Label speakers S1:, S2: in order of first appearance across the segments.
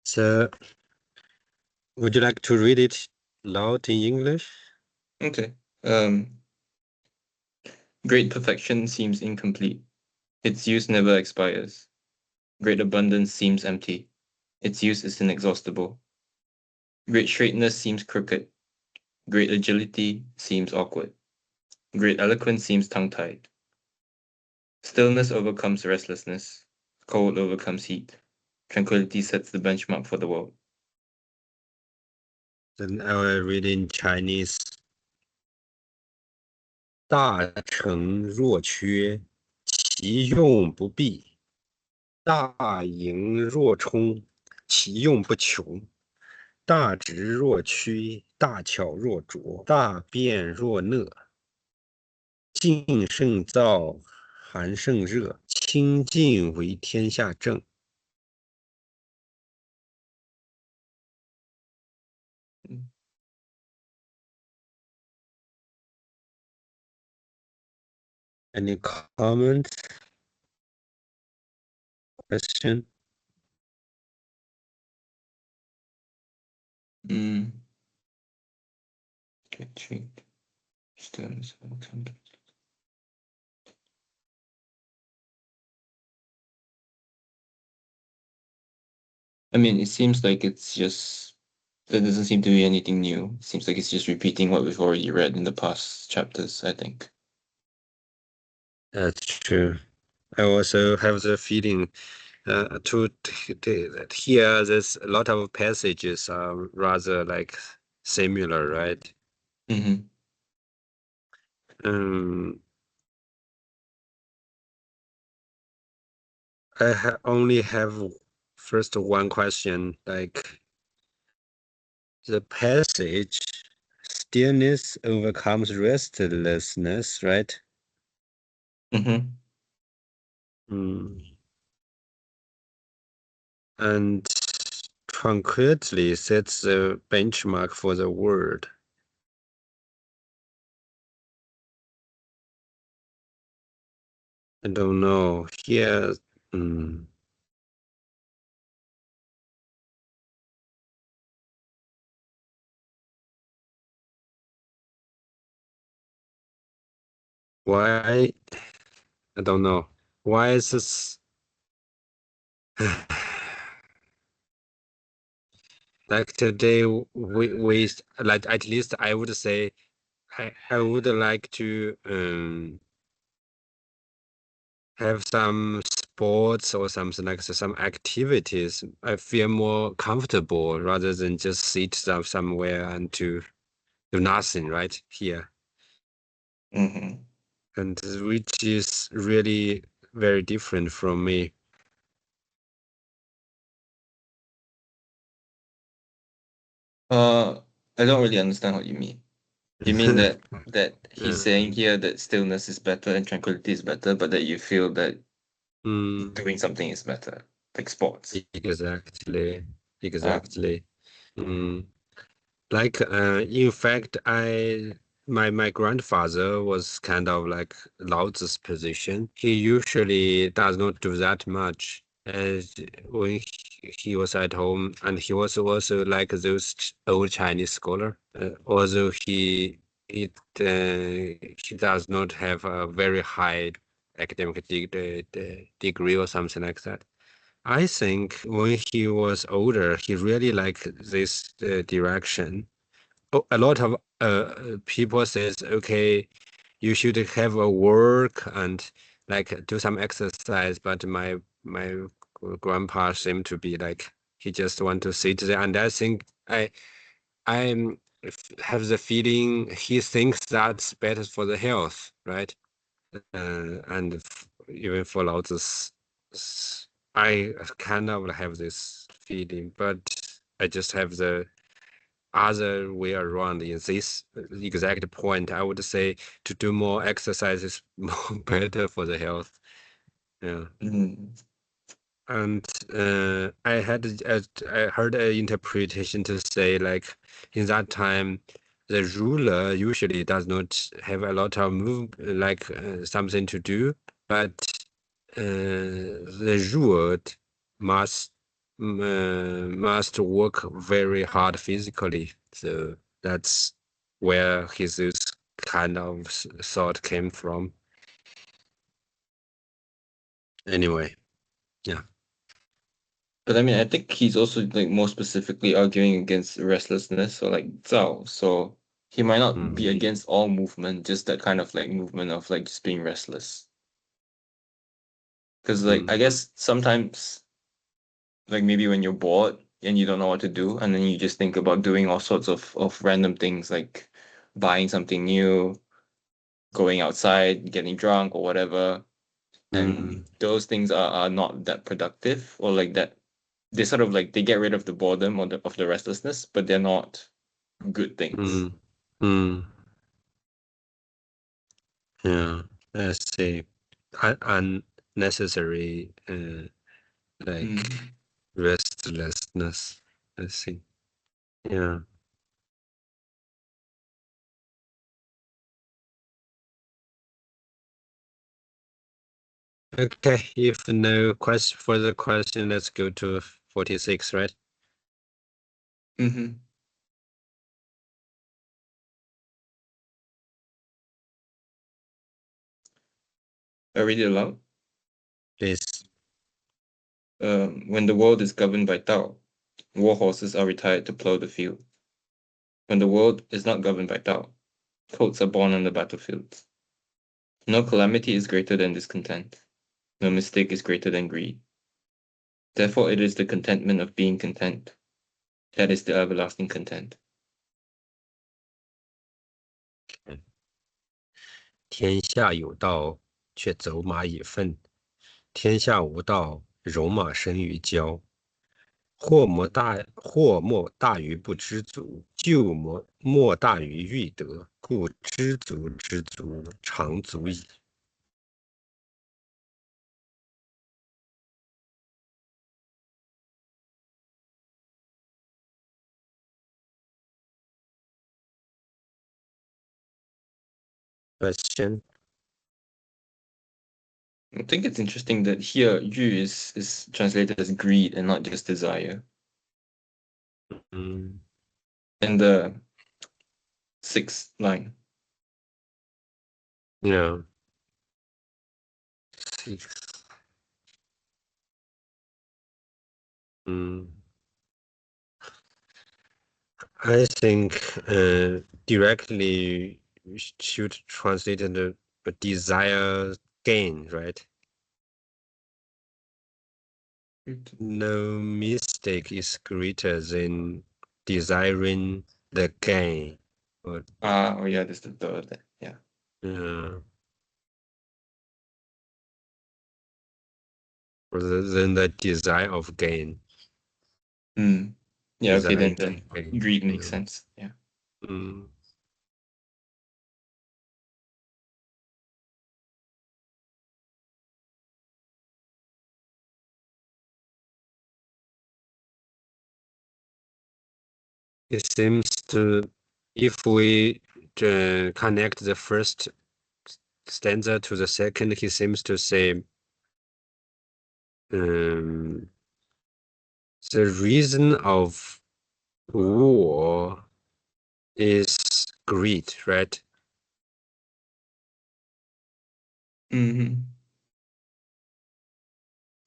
S1: So, would you like to read it loud in English?
S2: Okay. Great perfection seems incomplete. Its use never expires. Great abundance seems empty. Its use is inexhaustible. Great straightness seems crooked. Great agility seems awkward. Great eloquence seems tongue-tied. Stillness overcomes restlessness. Cold overcomes heat. Tranquility sets the benchmark for the world.
S1: Then I will read in Chinese. 大成若缺，其用不弊；大盈若冲，其用不穷；大直若屈，大巧若拙，大辩若讷。静胜燥，寒胜热，清静为天下正。Any comment? Question?
S2: Stillness overcomes. I mean, it seems like it's just there doesn't seem to be anything new. It seems like it's just repeating what we've already read in the past chapters, I think.
S1: That's true. I also have the feeling to here there's a lot of passages are rather like similar, right?
S2: Mm-hmm.
S1: I only have first one question, like the passage stillness overcomes restlessness, right?
S2: Mm-hmm.
S1: And tranquility sets the benchmark for the world. I don't know. Here, why? I don't know. Why is this? Like today, we like at least I would say I would like to have some sports or something like some activities. I feel more comfortable rather than just sit somewhere and to do nothing right here.
S2: Mm-hmm.
S1: And which is really very different from me.
S2: I don't really understand what you mean. You mean that he's saying here that stillness is better and tranquility is better, but that you feel that doing something is better, like sports.
S1: Exactly. Like in fact, my grandfather was kind of like Laozi's position. He usually does not do that much. When he was at home, and he was also like those old Chinese scholar. Although he does not have a very high academic degree or something like that. I think when he was older, he really liked this direction. Oh, a lot of people says, okay, you should have a work and like do some exercise. But my grandpa seemed to be like he just want to sit there, and I think I have the feeling he thinks that's better for the health, right? And even for Laozi's, I kind of have this feeling, but I just have the other way around in this exact point. I would say to do more exercise is more better for the health. Yeah. And I heard an interpretation to say like in that time the ruler usually does not have a lot of something to do, but the ruled must must work very hard physically. So that's where his kind of thought came from. Anyway, yeah.
S2: But I mean, I think he's also like more specifically arguing against restlessness or like Zhao. So he might not be
S1: Mm,
S2: against all movement, just that kind of like movement of like just being restless. Because like I
S1: mm,
S2: guess sometimes like maybe when you're bored and you don't know what to do, and then you just think about doing all sorts of random things like buying something new, going outside, getting drunk or whatever. And
S1: mm,
S2: those things are not that productive or like that they sort of like they get rid of the boredom or of the restlessness, but they're not good things.
S1: mm, mm. Yeah, I see. Unnecessary, like
S2: Mm.
S1: restlessness. I see. Yeah. Okay. If no question, further question, let's go to 46, right?
S2: Mm-hmm. I read it aloud.
S1: Please.
S2: When the world is governed by Tao, war horses are retired to plow the field. When the world is not governed by Tao, coats are born on the battlefields. No calamity is greater than discontent. No mistake is greater than greed. Therefore, it is the contentment of being content that is the everlasting content.
S1: 天下有道，却走马以粪；天下无道，戎马生于郊。祸莫大于不知足，救莫大于欲得，故知足，常足矣。Question.
S2: I think it's interesting that here yu is translated as greed and not just desire.
S1: Mm,
S2: And the sixth line.
S1: yeah. Six. Mm. I think directly we should translate the desire gain, right? No mistake is greater than desiring the gain. Or,
S2: Oh yeah, that's the third. Yeah.
S1: uh, rather than the desire of gain.
S2: Mm. Yeah, okay, then
S1: Desiring to
S2: then
S1: gain.
S2: greed makes
S1: Yeah.
S2: sense. Yeah.
S1: Mm. It seems to, if we connect the first stanza to the second, he seems to say, um, the reason of war is greed, right?
S2: Mm-hmm.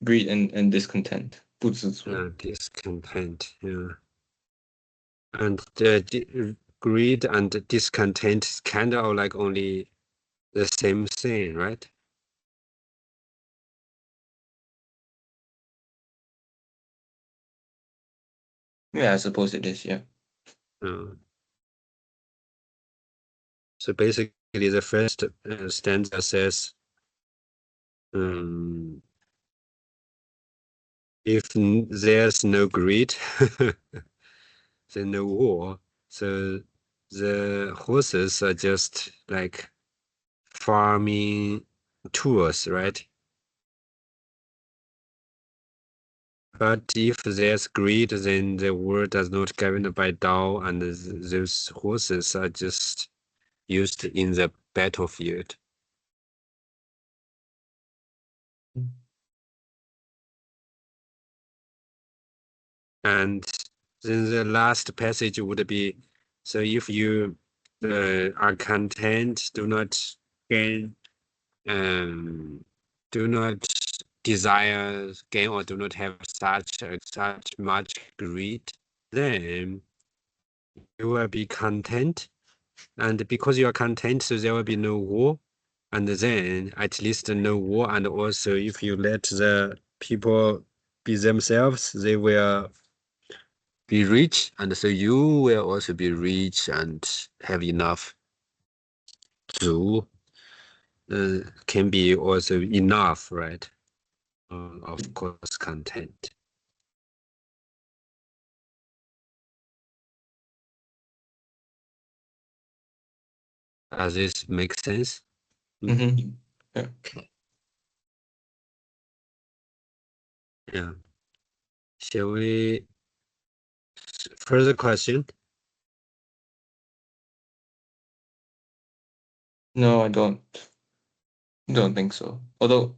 S2: Greed and discontent. 不知足.
S1: Discontent, yeah. And greed and discontent is kind of like only the same thing, right?
S2: Yeah, I suppose it is, yeah.
S1: Uh, so basically, the first stanza says, um, if there's no greed, then no war. So the horses are just like farming tools, right? But if there's greed, then the world does not governed by Tao, and those horses are just used in the battlefield. And then the last passage would be, so if you are content, do not gain, do not desire gain or do not have such much greed, then you will be content. And because you are content, so there will be no war. And then at least no war. And also if you let the people be themselves, they will be rich. And so you will also be rich and have enough to can be also enough, right? Of course, content. Does this make sense?
S2: Mm-hmm. Yeah.
S1: Yeah. Shall we further question?
S2: No, I don't think so. Although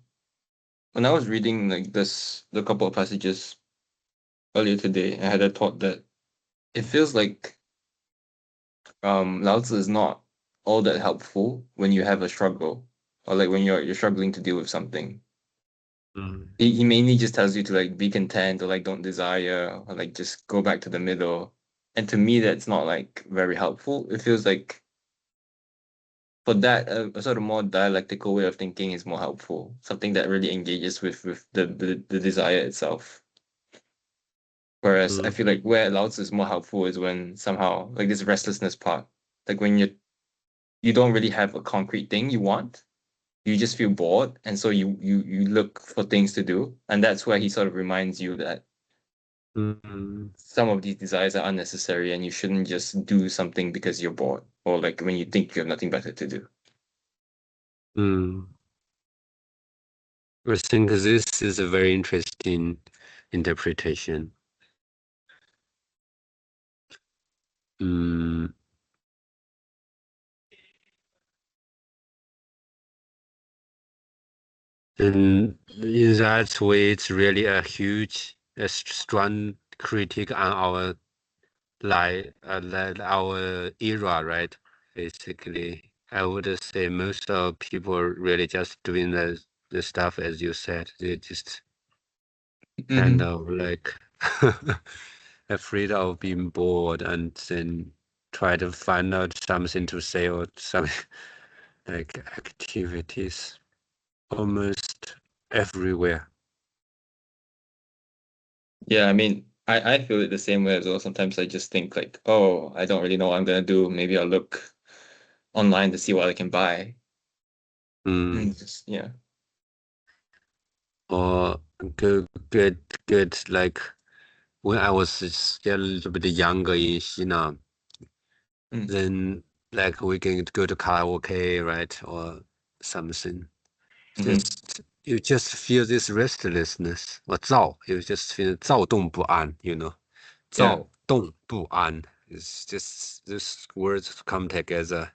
S2: when I was reading like the couple of passages earlier today, I had a thought that it feels like Laozi is not all that helpful when you have a struggle or like when you're struggling to deal with something.
S1: Mm,
S2: He mainly just tells you to like be content or like don't desire or like just go back to the middle. And to me, that's not like very helpful. It feels like for that, a sort of more dialectical way of thinking is more helpful. Something that really engages with the desire itself. Whereas I
S1: mm,
S2: feel like where Lao Tzu is more helpful is when somehow like this restlessness part, like when you don't really have a concrete thing you want, you just feel bored, and so you look for things to do, and that's where he sort of reminds you that
S1: mm,
S2: some of these desires are unnecessary, and you shouldn't just do something because you're bored or like when you think you have nothing better to do.
S1: mm. I think this is a very interesting interpretation. Mm, and in that way, it's really a strong critique on our like our era, right? Basically, I would say most of people are really just doing the stuff as you said. They just kind
S2: Mm-hmm.
S1: of like afraid of being bored and then try to find out something to say or some like activities almost everywhere.
S2: Yeah, I mean, I feel it the same way as well. Sometimes I just think like, oh, I don't really know what I'm gonna do. Maybe I'll look online to see what I can buy.
S1: Mm.
S2: And just yeah.
S1: Or good like when I was still a little bit younger in China,
S2: Mm,
S1: then like we can go to karaoke, right, or something.
S2: mm-hmm.
S1: Just you just feel this restlessness or 躁, you just feel 躁动不安, you know,
S2: Yeah.
S1: 躁动不安. It's just these words come together,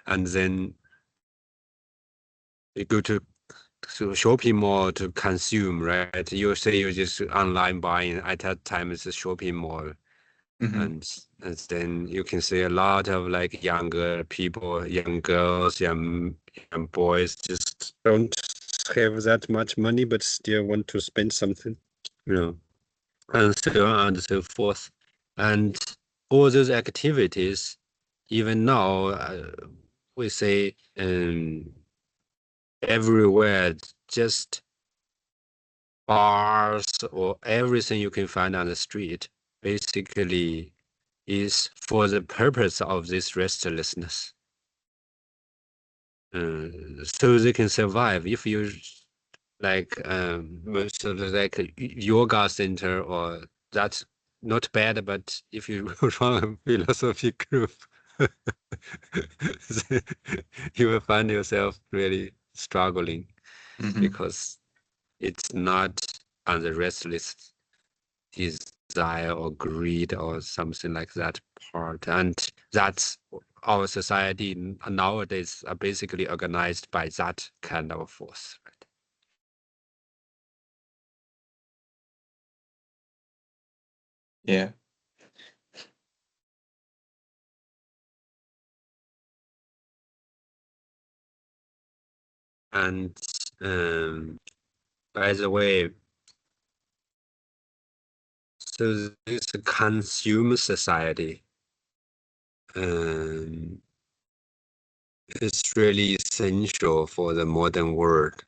S1: and then you go to shopping mall to consume, right? You say you just online buying. At that time, it's a shopping mall,
S2: Mm-hmm.
S1: and then you can see a lot of like younger people, young girls, young boys just don't have that much money, but still want to spend something, you know, and so on and so forth. And all those activities, even now, we say everywhere, just bars or everything you can find on the street, basically is for the purpose of this restlessness. So they can survive. If you like most of the like yoga center or that's not bad, but if you run a philosophy group, then you will find yourself really struggling
S2: Mm-hmm.
S1: because it's not on the restless desire or greed or something like that part. And that's our society nowadays are basically organized by that kind of force. Right?
S2: Yeah.
S1: And by the way, so this consumer society um, is really essential for the modern world.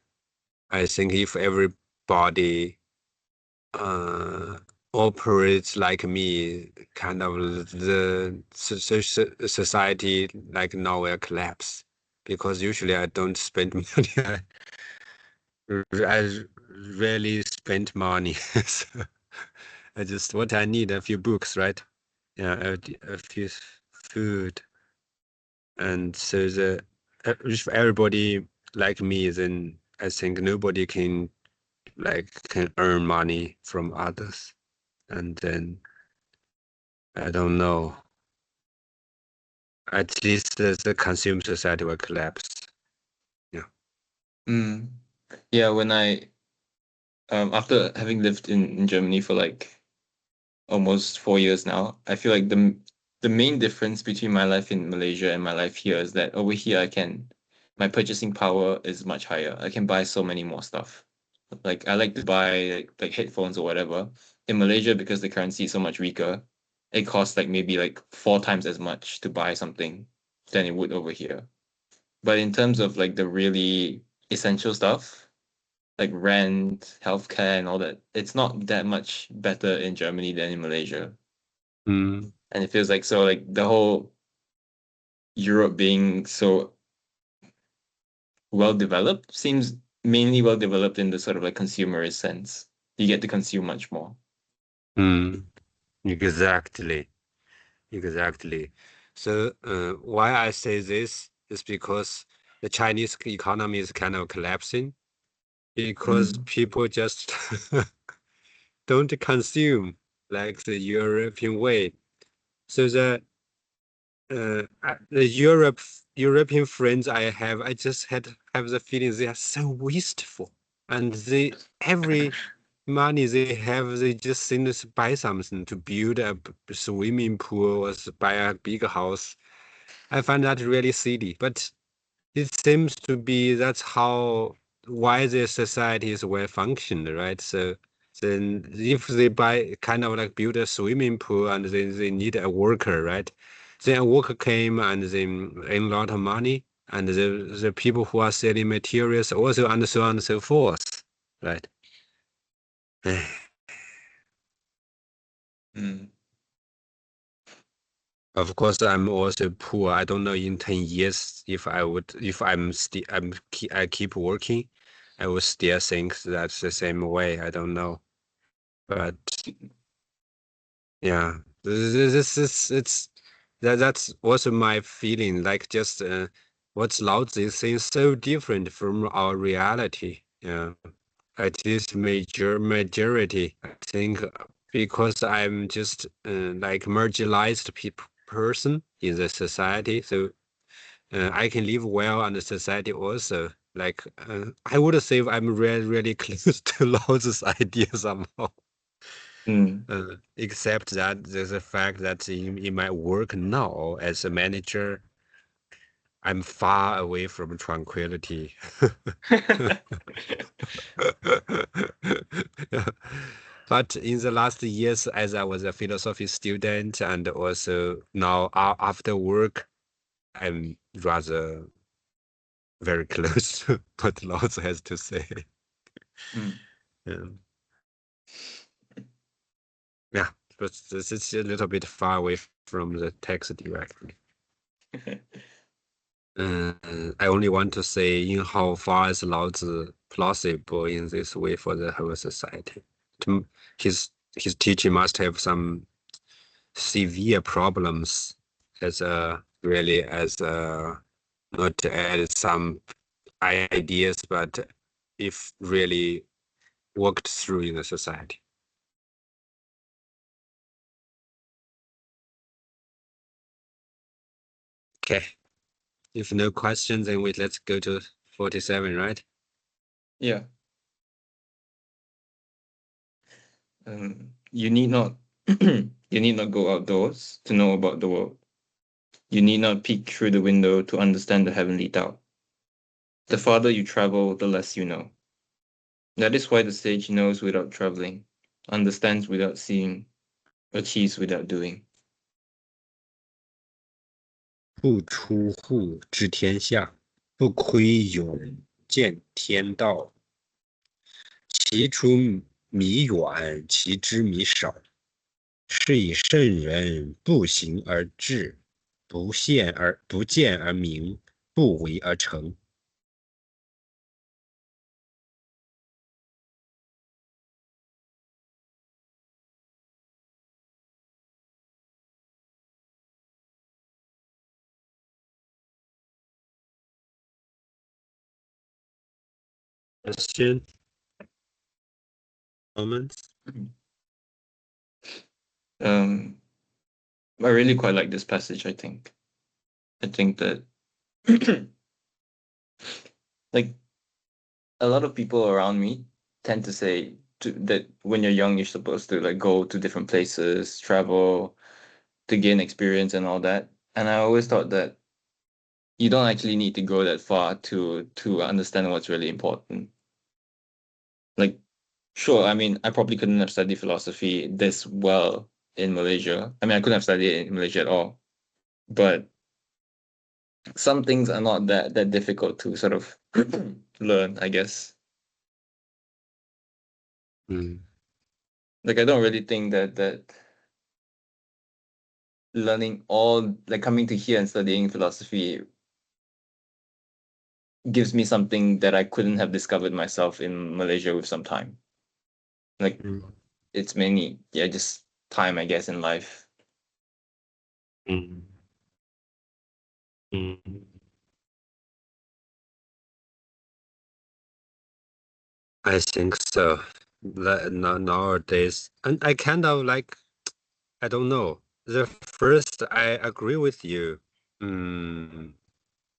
S1: I think if everybody uh, operates like me, kind of the society like now will collapse because usually I don't spend money. I rarely spend money. So I just what I need a few books, right? Yeah, a few food, and so if everybody like me, then I think nobody can earn money from others, and then I don't know. At least the consumer society will collapse. Yeah.
S2: Mm. Yeah, when I after having lived in Germany for like almost 4 years now, I feel like the main difference between my life in Malaysia and my life here is that over here my purchasing power is much higher. I can buy so many more stuff. Like I like to buy like headphones or whatever. In Malaysia, because the currency is so much weaker, it costs like maybe like 4 times as much to buy something than it would over here. But in terms of like the really essential stuff, like rent, healthcare, and all that, it's not that much better in Germany than in Malaysia.
S1: Mm,
S2: And it feels like so like the whole Europe being so well developed seems mainly well developed in the sort of like consumerist sense. You get to consume much more.
S1: mm, exactly. Exactly. So, why I say this is because the Chinese economy is kind of collapsing because
S2: Mm.
S1: people just don't consume like the European way. So the European friends I have, I just have the feeling they are so wasteful, and they every money they have, they just seem to buy something to build a swimming pool or buy a big house. I find that really silly, but it seems to be that's how why the society is well functioned, right? So then if they buy kind of like build a swimming pool and then they need a worker, right? Then a worker came and then earn a lot of money, and the people who are selling materials also and so on and so forth, right?
S2: Mm.
S1: Of course, I'm also poor. I don't know in 10 years if I would, if I'm still, I keep working, I would still think that's the same way. I don't know. But yeah, this is, that's also my feeling. Like just what's Laozi is saying so different from our reality. Yeah, at least majority, I think, because I'm just like marginalized person in the society, so I can live well in the society also. Like I would say I'm really close to Laozi's idea somehow.
S2: Mm.
S1: Except that there's a fact that in my work now as a manager, I'm far away from tranquility. But in the last years, as I was a philosophy student and also now after work, I'm rather very close to what Laozi has to say.
S2: Mm.
S1: Um, yeah, but this is a little bit far away from the text directly. Uh, I only want to say in how far is Laozi plausible in this way for the whole society. To- his teaching must have some severe problems as a really as a not to add some ideas, but if really worked through in the society. Okay. If no questions, then let's go to 47, right?
S2: Yeah. You need not You need not go outdoors to know about the world. You need not peek through the window to understand the heavenly Tao. The farther you travel, the less you know. That is why the sage knows without traveling, understands without seeing, achieves without doing.
S1: 不出户知天下，不窥牖见天道。其出弥远，其知弥少。是以圣人不行而志，不见而明，不为而成。Question, comments?
S2: I really quite like this passage, I think. I think that like a lot of people around me tend to say that when you're young, you're supposed to like go to different places, travel to gain experience and all that. And I always thought that you don't actually need to go that far to understand what's really important. Like, sure, I mean, I probably couldn't have studied philosophy this well in Malaysia. I mean, I couldn't have studied it in Malaysia at all. But some things are not that difficult to sort of learn, I guess.
S1: Mm.
S2: Like I don't really think that learning all like coming to here and studying philosophy gives me something that I couldn't have discovered myself in Malaysia with some time. Like
S1: Mm.
S2: it's mainly just time I guess in life.
S1: Mm. Mm. I think so. Nowadays, and I kind of like, I don't know. The first, I agree with you.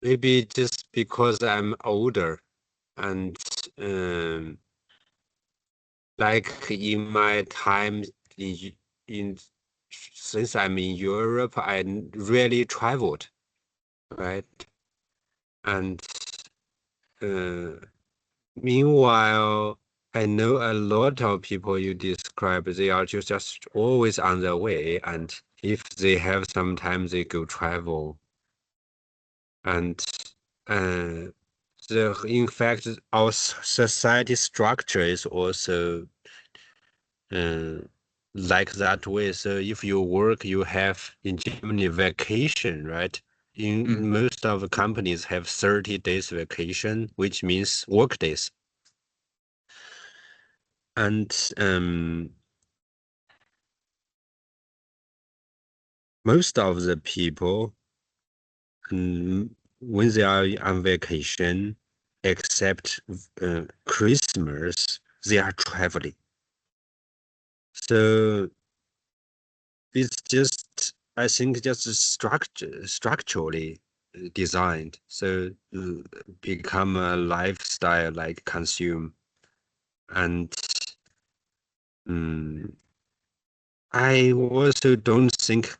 S1: Maybe just because I'm older and like in my time in since I'm in Europe, I really traveled, right? And uh, meanwhile, I know a lot of people you describe, they are just always on their way, and if they have some time, they go travel. And in fact, our society structure is also uh, like that way. So if you work, you have in Germany vacation, right? In most of the companies have 30 days vacation, which means work days. And most of the people, when they are on vacation, except Christmas, they are traveling. So it's just, I think, just structurally designed. So become a lifestyle like consume. And I also don't think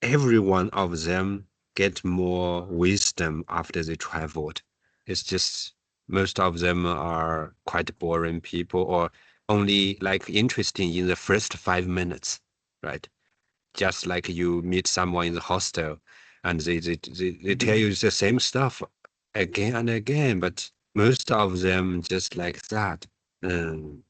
S1: every one of them get more wisdom after they traveled. It's just most of them are quite boring people or only like interesting in the first 5 minutes, right? Just like you meet someone in the hostel and they tell you the same stuff again and again, but most of them just like that. Um,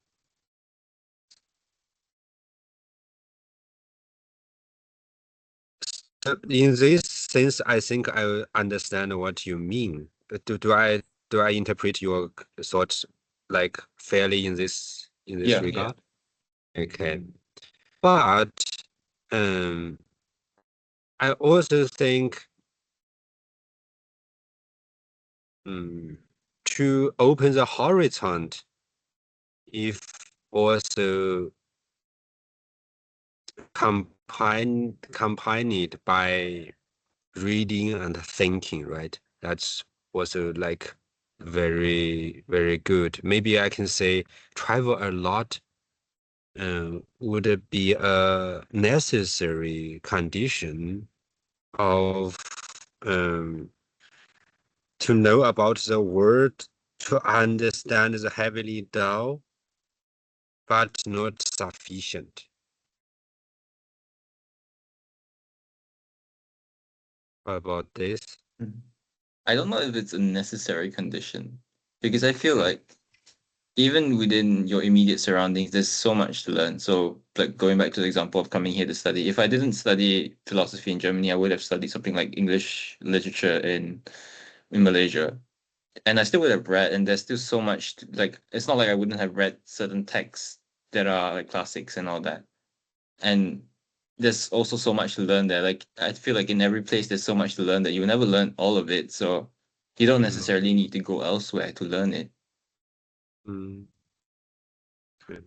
S1: so in this sense, I think I understand what you mean. Do I interpret your thoughts like fairly in this
S2: Yeah.
S1: regard? Okay, but I also think to open the horizon, if also accompanied by reading and thinking, right? That's also like very, very good. Maybe I can say travel a lot would it be a necessary condition of to know about the word, to understand the heavenly Tao, but not sufficient? What about this?
S2: Mhm. I don't know if it's a necessary condition because I feel
S1: Okay.
S2: like even within your immediate surroundings, there's so much to learn. So, like going back to the example of coming here to study, if I didn't study philosophy in Germany, I would have studied something like English literature in Malaysia, and I still would have read. And there's still so much like it's not like I wouldn't have read certain texts that are like classics and all that. And there's also so much to learn there. Like I feel like in every place there's so much to learn that you will never learn all of it. So you don't
S1: Mm,
S2: necessarily need to go elsewhere to learn it.
S1: mm, okay.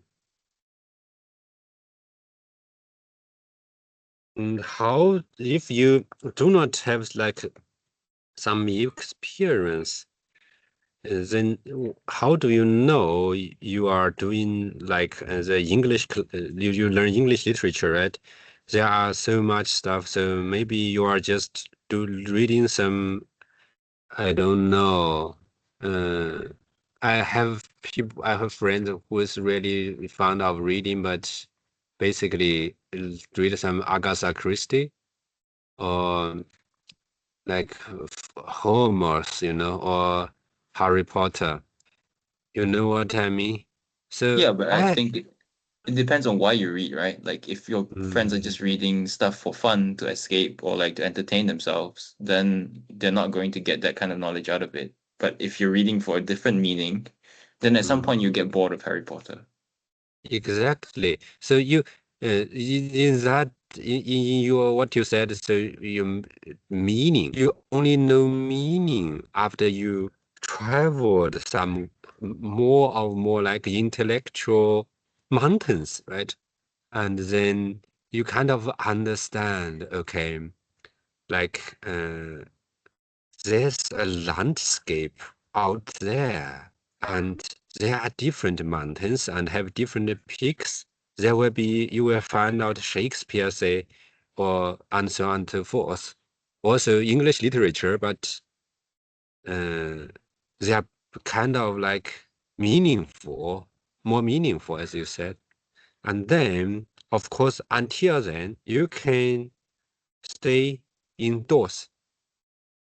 S1: And how, if you do not have like some experience, then how do you know you are doing like the English, you learn English literature, right? There are so much stuff, so maybe you are just reading some, I don't know. Uh, I have friends who is really fond of reading, but basically read some Agatha Christie or like Holmes, or Harry Potter. You know what I mean? So
S2: Yeah, but I
S1: I,
S2: think it depends on why you read, right? Like if your friends are
S1: mm,
S2: just reading stuff for fun to escape or like to entertain themselves, then they're not going to get that kind of knowledge out of it. But if you're reading for a different meaning, then at some
S1: mm,
S2: point you get bored of Harry Potter.
S1: exactly. So you, in that, in your what you said, so you meaning, you only know meaning after you traveled some more like intellectual mountains, right? And then you kind of understand, okay, like there's a landscape out there, and there are different mountains and have different peaks. There will be, you will find out Shakespeare say, or and so on and so forth. Also English literature, but they are kind of like meaningful, more meaningful, as you said. And then, of course, until then, you can stay indoors,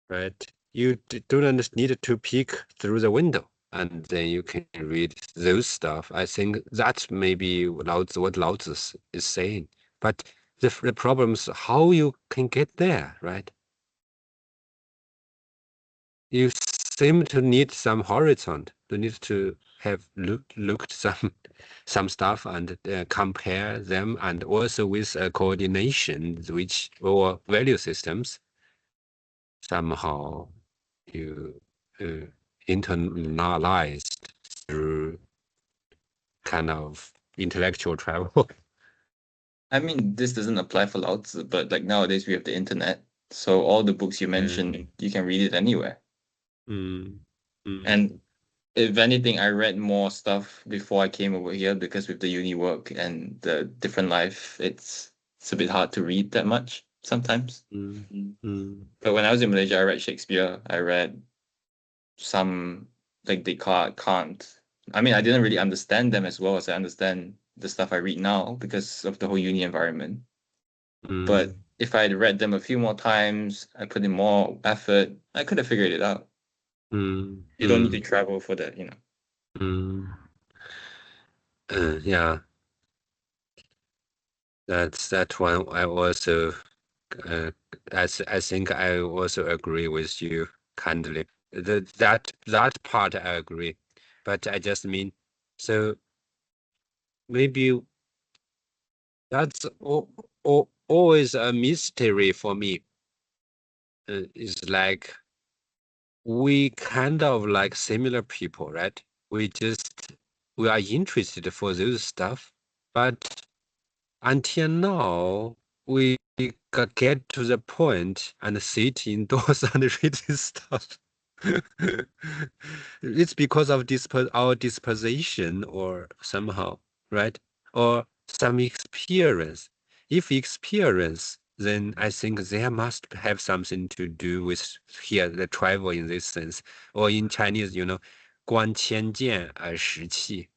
S1: right? You do not need to peek through the window, and then you can read those stuff. I think that's maybe what Laozi is saying. But the problem is how you can get there, right? You seem to need some horizon. You need to have looked some stuff and compare them, and also with coordination, which or value systems somehow you uh, internalized through kind of intellectual travel.
S2: I mean, this doesn't apply for Laozi, but like nowadays we have the internet. So all the books you
S1: Yeah.
S2: mentioned, you can read it anywhere.
S1: Mm, mm,
S2: And if anything, I read more stuff before I came over here because with the uni work and the different life, it's a bit hard to read that much sometimes.
S1: mm,
S2: Mm.
S1: mm,
S2: But when I was in Malaysia, I read Shakespeare. I read some like Descartes, Kant. I mean, I didn't really understand them as well as I understand the stuff I read now because of the whole uni environment. But
S1: mm,
S2: if I had read them a few more times, I put in more effort, I could have figured it out.
S1: mm,
S2: You don't need to
S1: mm,
S2: travel for that, you know.
S1: mm. Yeah, that's that one. I also, uh, I think I also agree with you kindly. That part I agree, but I just mean, so maybe that's always a mystery for me. It's like we kind of like similar people, right? We are interested for those stuff, but until now we get to the point and sit indoors and read this stuff. It's because of our disposition or somehow, right? Or some experience. If experience, then I think there must have something to do with here the travel in this sense, or in Chinese, 观千剑而识器.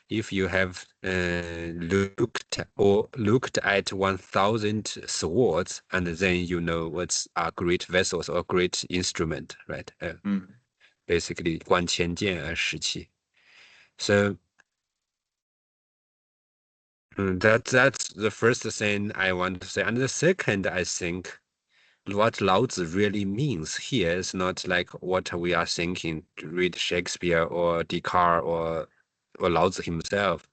S1: If you have looked at 1,000 swords, and then you know what's a great vessels or great instrument, right? Basically, 观千剑而识器. So that's the first thing I want to say. And the second, I think, what Laozi really means here is not like what we are thinking to read Shakespeare or Descartes or Laozi himself.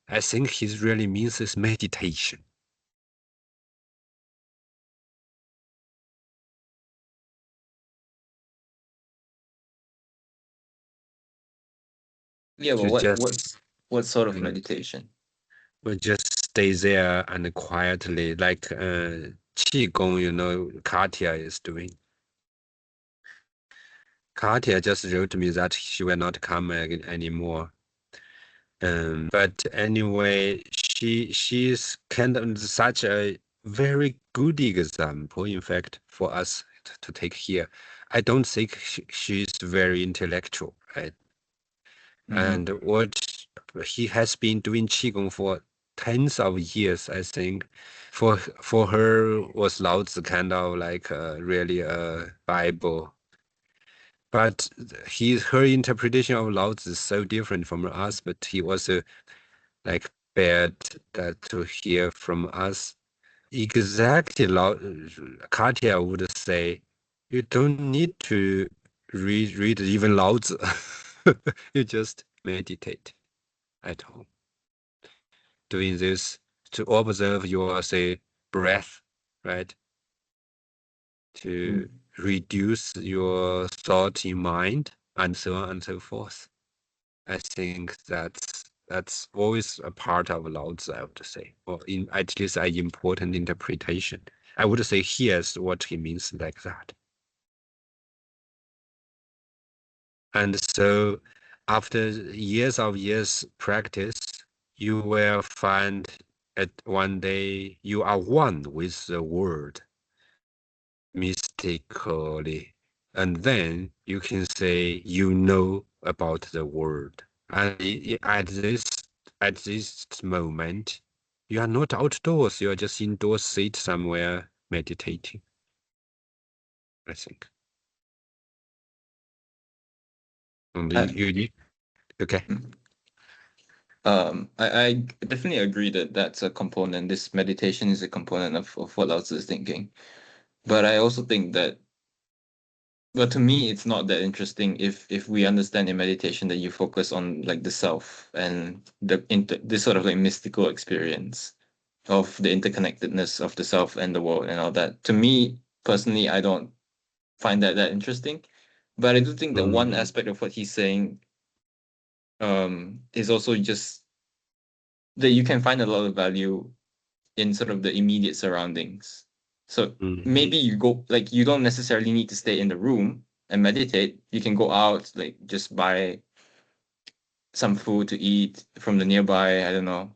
S1: I think he really means is meditation.
S2: Yeah,
S1: To
S2: well,
S1: just
S2: what sort of meditation?
S1: we just stay there and quietly, like Qigong, Katya is doing. Katya just wrote me that she will not come anymore. But anyway, she's kind of such a very good example, in fact, for us to take here. I don't think she's very intellectual, right? And what he has been doing qigong for tens of years, I think. For her was Laozi kind of like really a Bible. But her interpretation of Laozi is so different from us, but he also like bad that to hear from us. Exactly, Katya would say, you don't need to read even Laozi. You just meditate at home. Doing this to observe your, say, breath, right? To reduce your thought in mind, and so on and so forth. I think that's always a part of Laozi, I would say, or in at least an important interpretation. I would say here's what he means like that. And so after years of years practice, you will find at one day you are one with the word mystically. And then you can say you know about the word. And at this moment, you are not outdoors, you are just indoors, sit somewhere meditating, I think. And you need, okay.
S2: I definitely agree that that's a component. This meditation is a component of what Lao Tzu is thinking. But I also think that, but to me, it's not that interesting if we understand in meditation that you focus on like the self and this sort of like mystical experience of the interconnectedness of the self and the world and all that. To me personally, I don't find that interesting. But I do think that one aspect of what he's saying is also just that you can find a lot of value in sort of the immediate surroundings. So maybe you go like you don't necessarily need to stay in the room and meditate. You can go out, like just buy some food to eat from the nearby, I don't know,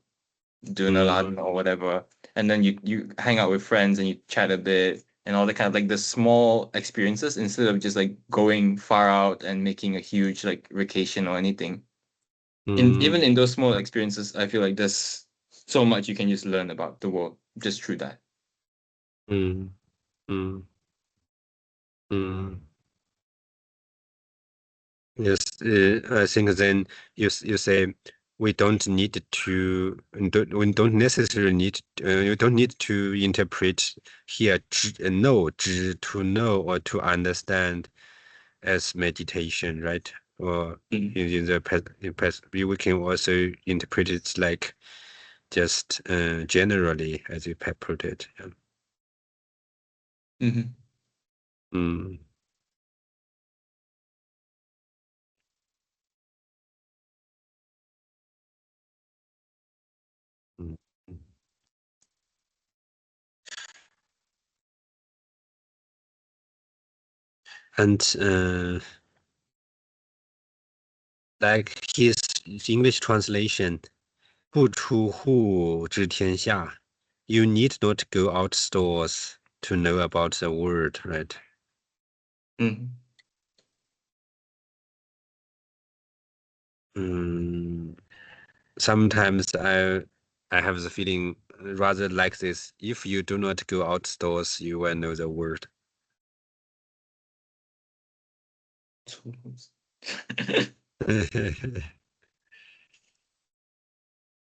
S2: Dönerladen or whatever. And then you hang out with friends and you chat a bit and all the kind of like the small experiences instead of just like going far out and making a huge like vacation or anything. Even in those small experiences, I feel like there's so much you can just learn about the world just through that.
S1: Mm, mm, mm. Yes, I think then you say we don't need to we don't necessarily need you don't need to interpret here know to know or to understand as meditation, right? Or in the we can also interpret it like just generally, as you put it. Yeah. Mm. Mm. And like his English translation, 不出户知天下. You need not go outdoors to know about the world, right? Sometimes I have the feeling rather like this. If you do not go outdoors, you will know the world.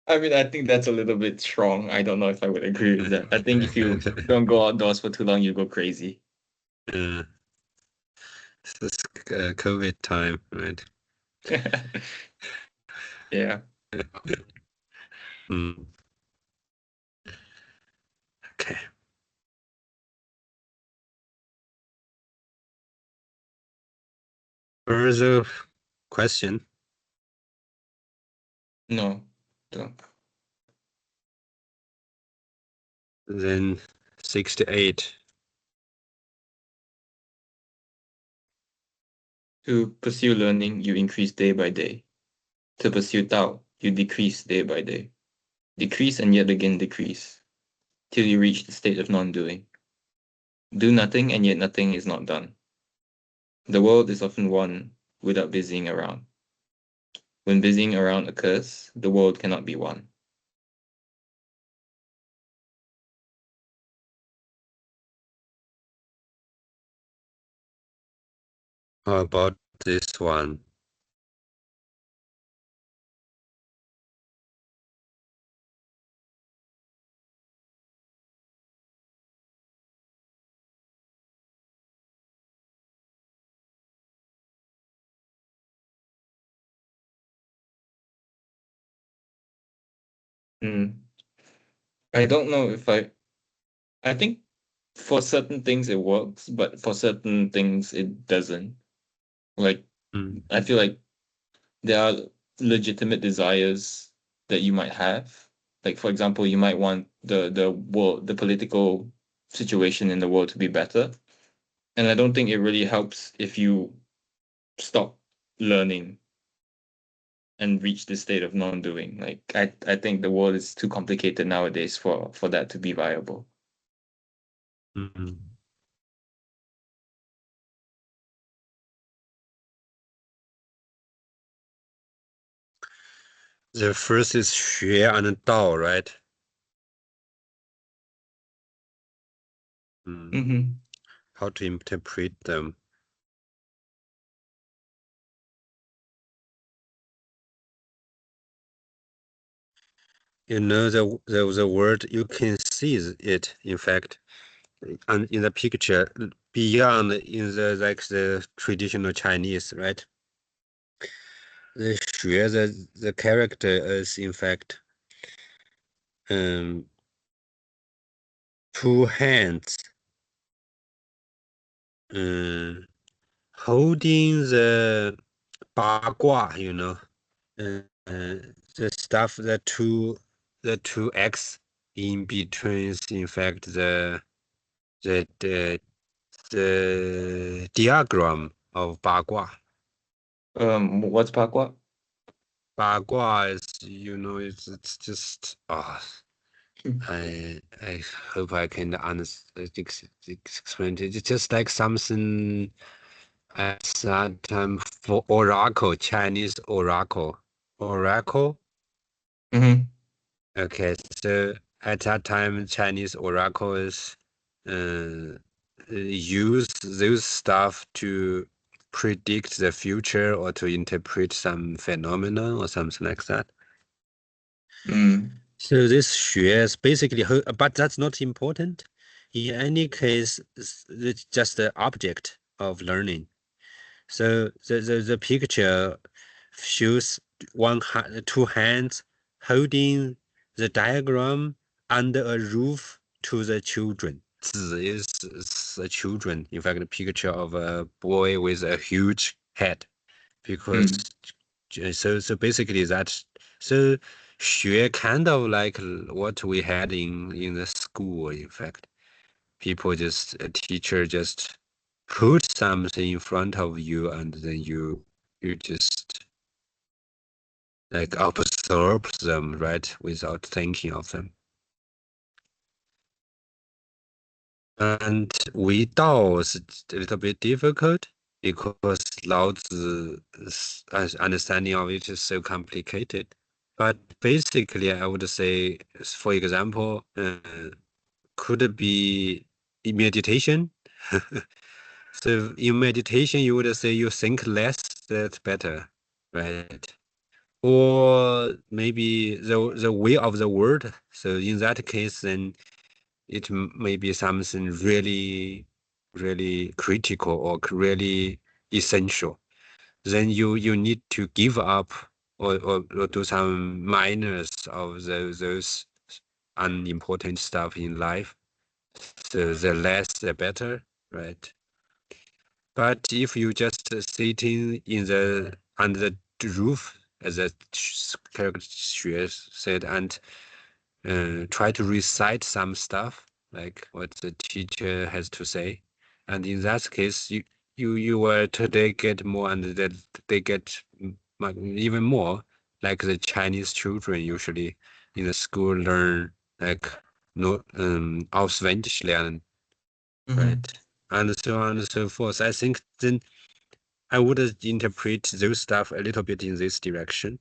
S2: I mean, I think that's a little bit strong. I don't know if I would agree with that. I think if you don't go outdoors for too long, you go crazy.
S1: This COVID time, right?
S2: Yeah.
S1: Okay. Further question?
S2: No, don't.
S1: Then 68.
S2: To pursue learning, you increase day by day. To pursue Tao, you decrease day by day. Decrease and yet again decrease, till you reach the state of non-doing. Do nothing and yet nothing is not done. The world is often won without busying around. When busying around occurs, the world cannot be won.
S1: How about this one?
S2: I don't know if I think for certain things it works, but for certain things it doesn't. Like, I feel like there are legitimate desires that you might have. Like, for example, you might want the world, the political situation in the world to be better. And I don't think it really helps if you stop learning and reach this state of non-doing. Like, I think the world is too complicated nowadays for that to be viable.
S1: The first is 学 and 道, right? How to interpret them? You know the word, you can see it, in fact, and in the picture beyond in the like the traditional Chinese, right? The 学 the character is in fact two hands holding the 八卦, you know, the stuff, the two X in between is in fact the the diagram of 八卦.
S2: What's pakwa?
S1: 八卦 is, you know, it's just I hope I can explain it. It's just like something at that time for oracle, Chinese oracle. Oracle? Okay, so at that time, Chinese oracle is use those stuff to predict the future or to interpret some phenomenon or something like that. So this 学 is basically, but that's not important. In any case, it's just the object of learning. So the picture shows two hands holding the diagram under a roof to the children. 子 is the children. In fact, a picture of a boy with a huge head. Because so basically that, so 学 kind of like what we had in the school, in fact. People just, a teacher just put something in front of you and then you just like observe absorb them, right, without thinking of them. And Wei Dao is a little bit difficult because Laozi's understanding of it is so complicated. But basically, I would say, for example, could it be in meditation? So in meditation, you would say you think less, that's better, right? Or maybe the way of the word. So in that case, then it may be something really, really critical or really essential. Then you need to give up or do some minors of those unimportant stuff in life. So the less, the better, right? But if you just sitting in the under the roof, as the character said, and try to recite some stuff like what the teacher has to say, and in that case, you will today get more, and that they get even more. Like the Chinese children usually in the school learn like no auswendig lernen,
S2: Mm-hmm.
S1: right? And so on and so forth. I think then I would interpret those stuff a little bit in this direction.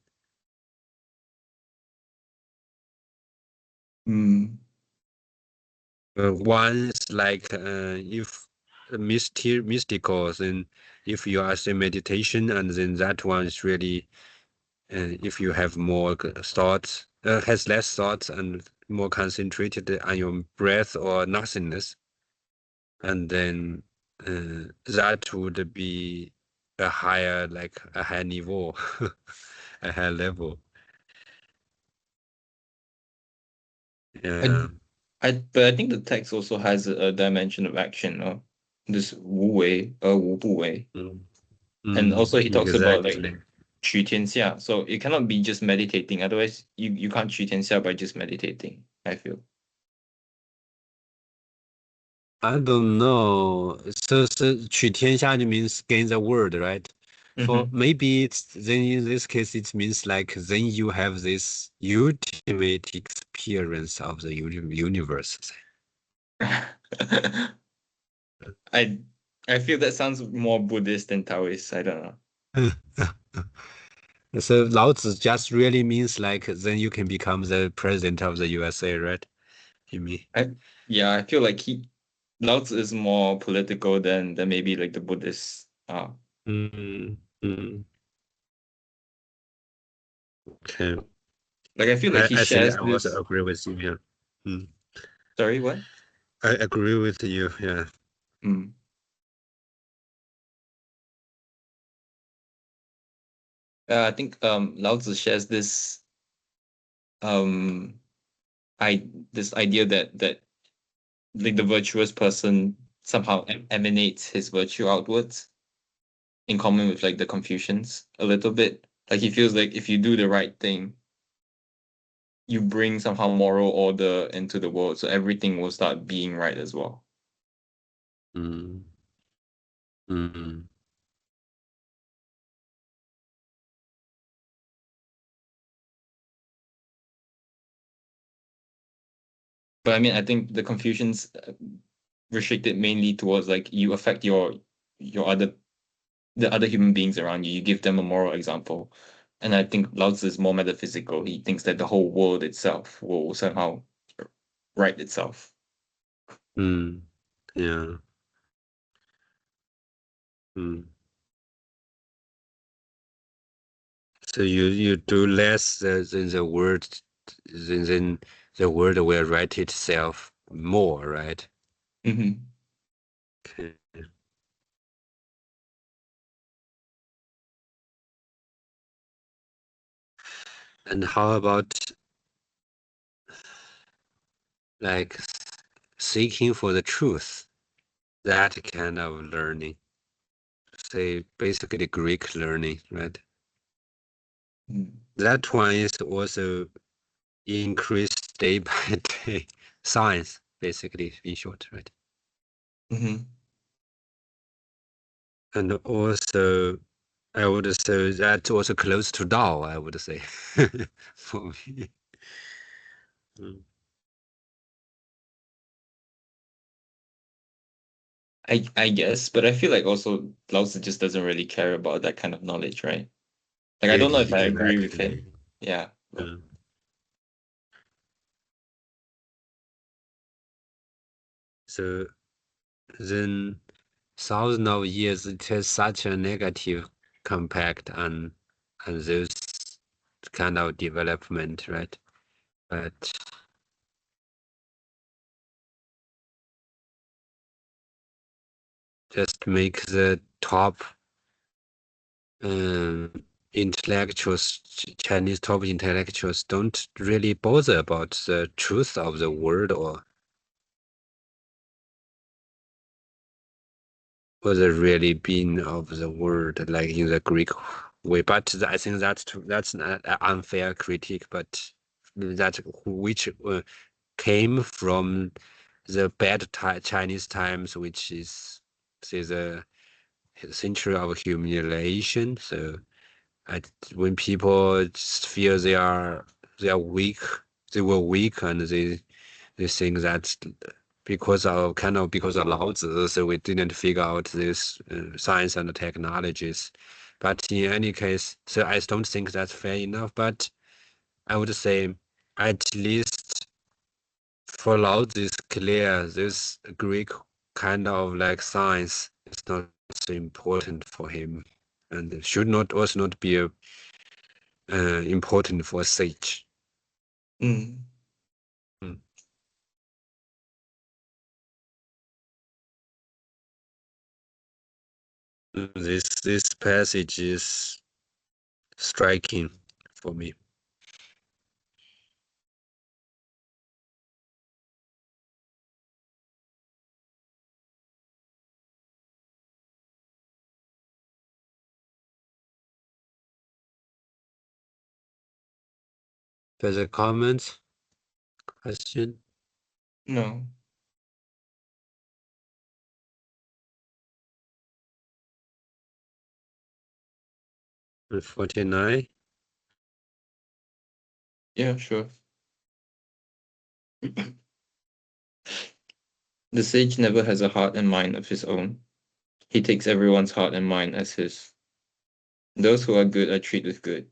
S2: Mm.
S1: One is like if mystical, then if you are saying meditation, and then that one is really if you have more thoughts, has less thoughts and more concentrated on your breath or nothingness, and then that would be a higher, like a high level, a high level.
S2: I,
S1: Yeah.
S2: but I think the text also has a dimension of action, this wu wei, wu bu wei.
S1: Mm.
S2: And also he talks about like
S1: Exactly.
S2: 取天下. So it cannot be just meditating. Otherwise, you can't 取天下 by just meditating, I feel.
S1: I don't know. So 取天下 means gain the world, right? For
S2: Mm-hmm.
S1: maybe it's then in this case it means like then you have this ultimate experience of the universe.
S2: I I feel that sounds more Buddhist than Taoist. I don't know.
S1: So Laozi just really means like then you can become the president of the USA, right? You mean?
S2: Yeah, I feel like Laozi is more political than maybe like the Buddhists are.
S1: Mm, mm, okay.
S2: Like I feel like he
S1: I think
S2: shares
S1: I also
S2: this.
S1: agree with you. Yeah. Mm.
S2: Sorry, what?
S1: I agree with you. Yeah.
S2: Mm. I think Laozi shares um this idea that like the virtuous person somehow emanates his virtue outwards, in common with like the Confucians a little bit. Like he feels like if you do the right thing, you bring somehow moral order into the world, so everything will start being right as well.
S1: Mm, mm.
S2: But I mean, I think the Confucians restricted mainly towards like you affect your other the other human beings around you. You give them a moral example. And I think Lao Tzu is more metaphysical. He thinks that the whole world itself will somehow right itself.
S1: Mm, yeah. Mm. So you do less than the word, than the word will write itself more, right?
S2: Mm-hmm.
S1: Okay. And how about like seeking for the truth? That kind of learning, say basically Greek learning, right? That one is also increased day by day. Science, basically, in short, right?
S2: Mm-hmm.
S1: And also I would say that also close to Tao, I would say, for me. Mm.
S2: I guess, but I feel like also Laozi just doesn't really care about that kind of knowledge, right? Like I don't know if I agree with
S1: Exactly.
S2: him. Yeah. But
S1: Mm. So then, thousands of years, it has such a negative impact on those kind of development, right? But just make the top um, intellectuals, Chinese top intellectuals, don't really bother about the truth of the word or the really being of the word, like in the Greek way. But I think that's an unfair critique. But that which came from the bad Chinese times, which is say the century of humiliation. So when people just feel they are weak, they were weak, and they think that because of Laozi, so we didn't figure out this science and technologies. But in any case, so I don't think that's fair enough. But I would say at least for Laozi, it's clear this Greek kind of like science is not so important for him, and it should not also not be important for sage.
S2: mm,
S1: Mm. This passage is striking for me. Further comments, question?
S2: no.
S1: 49.
S2: Yeah, sure. The sage never has a heart and mind of his own. He takes everyone's heart and mind as his. Those who are good I treat with good.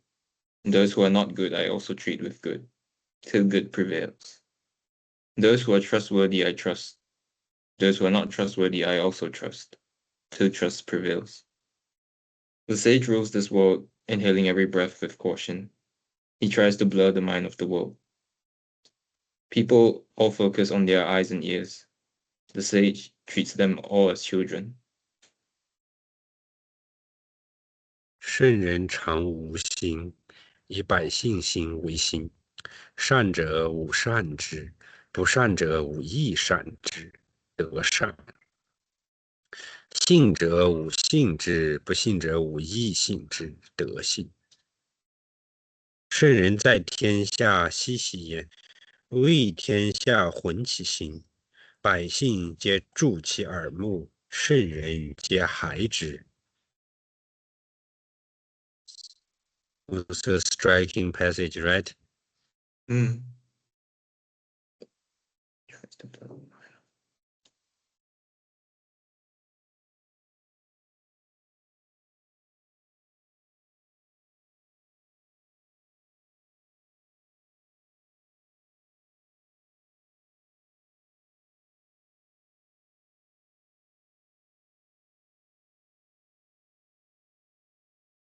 S2: Those who are not good I also treat with good, till good prevails. Those who are trustworthy I trust. Those who are not trustworthy I also trust, till trust prevails. The sage rules this world, inhaling every breath with caution. He tries to blur the mind of the world. People all focus on their eyes and ears. The sage treats them all as children.
S1: 圣人常无心，以百姓心为心。善者无善之，不善者无亦善之，得善。信者无信之，不信者无亦信之，得信。圣人在天下熙熙焉，为天下浑其心。百姓皆助其耳目，圣人皆孩之。Also a striking passage, right?
S2: Mm.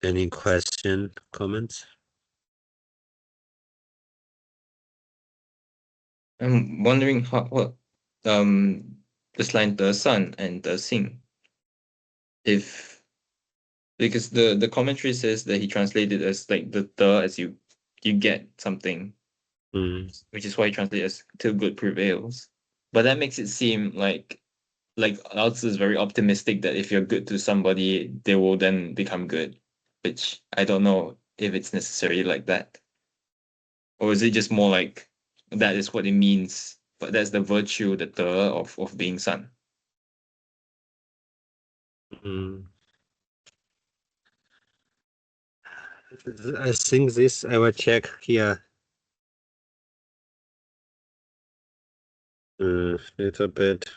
S1: Any question, comments?
S2: I'm wondering what this line the sun and the sing, if because the commentary says that he translated as like the as you get something,
S1: Mm.
S2: which is why he translated as till good prevails. But that makes it seem like Lao Tzu is very optimistic that if you're good to somebody, they will then become good, which I don't know if it's necessarily like that. Or is it just more like that is what it means, but that's the virtue, the of being son.
S1: Mm. I think this I will check here. Little bit.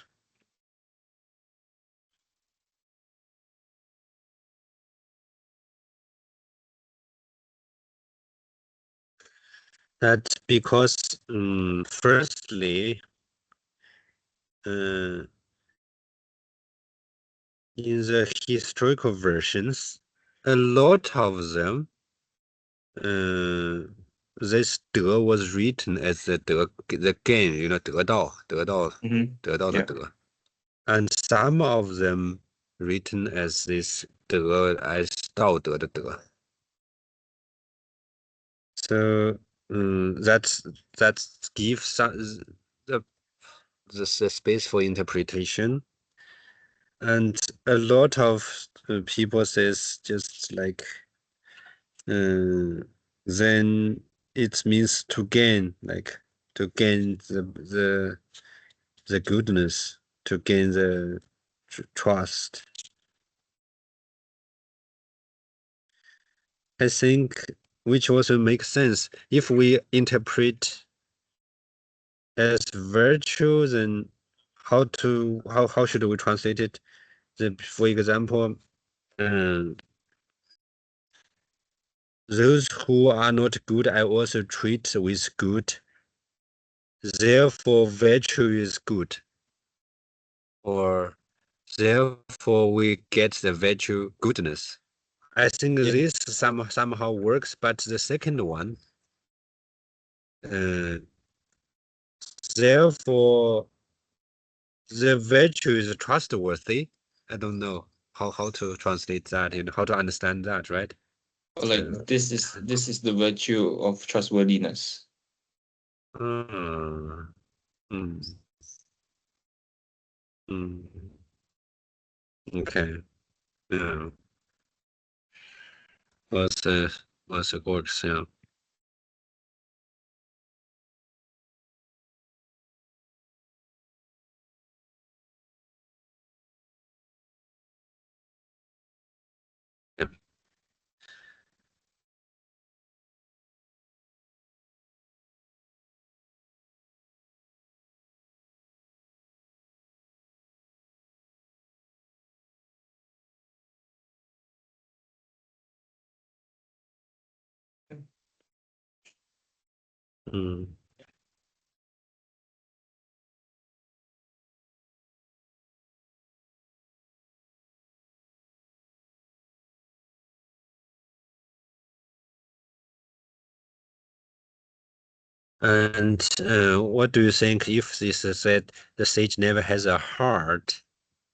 S1: That's because, firstly, in the historical versions, a lot of them, this 德 was written as the gain, 得到
S2: Mm-hmm.
S1: 得到的
S2: Yeah.
S1: 得 and some of them written as this 德 as 道德的德. So, that gives the, the space for interpretation. And a lot of people says just like, then it means to gain, like to gain the goodness, to gain the trust. I think, which also makes sense if we interpret as virtue, then how should we translate it? For example, those who are not good, I also treat with good. Therefore, virtue is good. Or therefore, we get the virtue goodness. I think
S2: Yeah.
S1: this somehow works, but the second one, therefore, the virtue is trustworthy. I don't know how to translate that, how to understand that, right?
S2: Like this is the virtue of trustworthiness.
S1: Uh, mm, mm, okay. Yeah. What's it works? Yeah. Yeah. Mm. And what do you think if this is said the sage never has a heart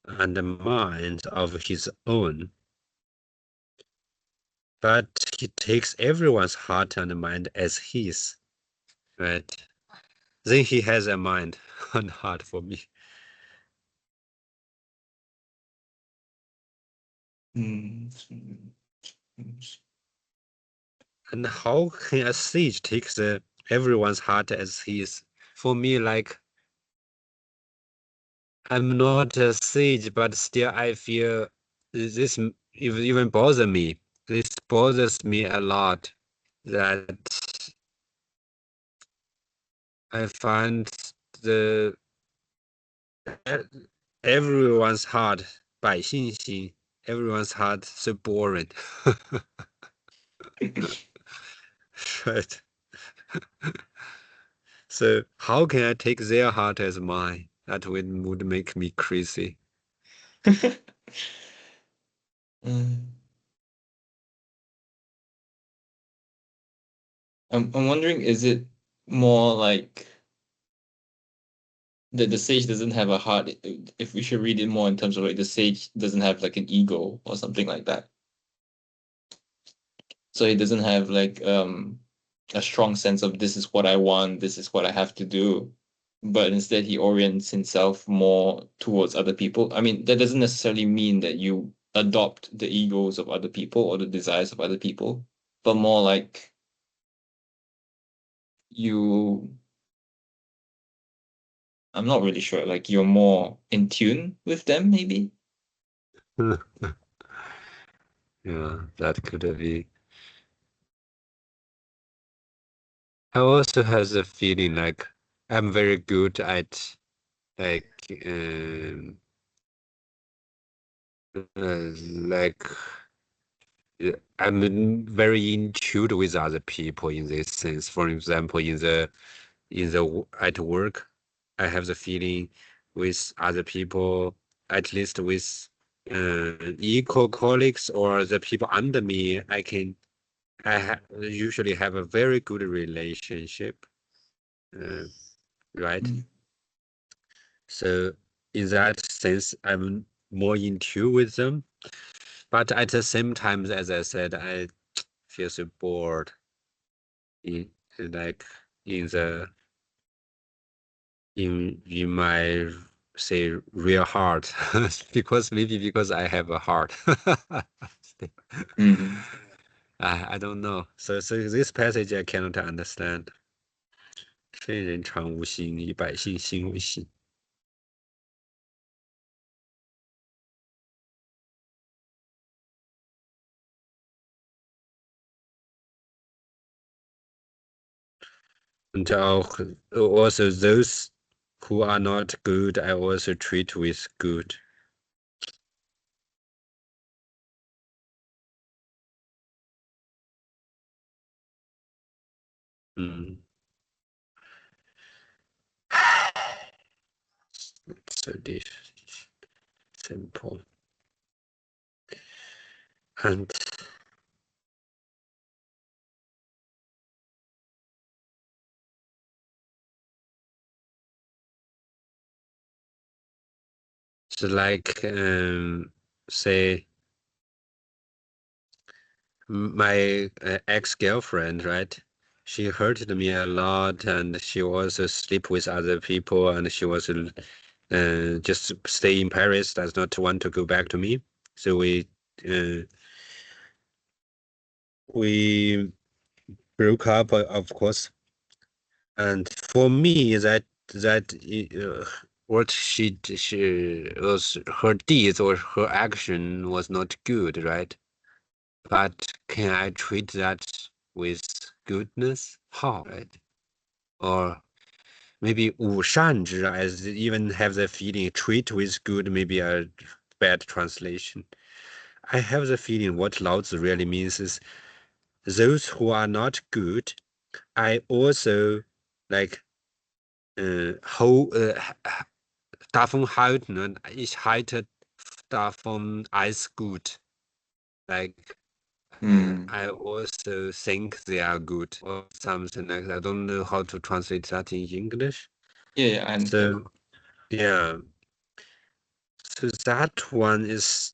S1: and a mind of his own, but he takes everyone's heart and mind as his, right? Then he has a mind and heart for me.
S2: Mm.
S1: And how can a sage take everyone's heart as his? For me, like, I'm not a sage, but still I feel this even bother me. This bothers me a lot, that I find the everyone's heart, 百姓心, everyone's heart so boring. Right. So how can I take their heart as mine? That would make me crazy.
S2: Mm. I'm wondering, is it more like that the sage doesn't have a heart? If we should read it more in terms of like the sage doesn't have like an ego or something like that. So he doesn't have like a strong sense of this is what I want, this is what I have to do. But instead he orients himself more towards other people. I mean, that doesn't necessarily mean that you adopt the egos of other people or the desires of other people, but more like you I'm not really sure, like you're more in tune with them, maybe.
S1: Yeah, that could be. I also have the feeling like I'm very good at like like I'm very in tune with other people in this sense. For example, at work, I have the feeling with other people, at least with equal colleagues or the people under me, usually have a very good relationship, uh, right?
S2: Mm.
S1: So in that sense, I'm more in tune with them. But at the same time, as I said, I feel so bored in like in the in my say real heart because I have a heart.
S2: Mm.
S1: I don't know. So this passage I cannot understand. 非人常无心，以百姓心为心。And also those who are not good, I also treat with good. Mm. So this simple. And it's like say my ex-girlfriend, right? She hurted me a lot, and she also sleep with other people, and she was just stay in Paris, does not want to go back to me. So we broke up, of course. And for me, what she was her deeds or her action was not good, right? But can I treat that with goodness? How, right? Or maybe 无善之, I even have the feeling treat with good, maybe a bad translation. I have the feeling what Laozi really means is those who are not good, I also like davon halten und ich halte davon als gut. Like
S2: Mm.
S1: I also think they are good or something like that. I don't know how to translate that in English.
S2: Yeah, I understand.
S1: So yeah, so that one is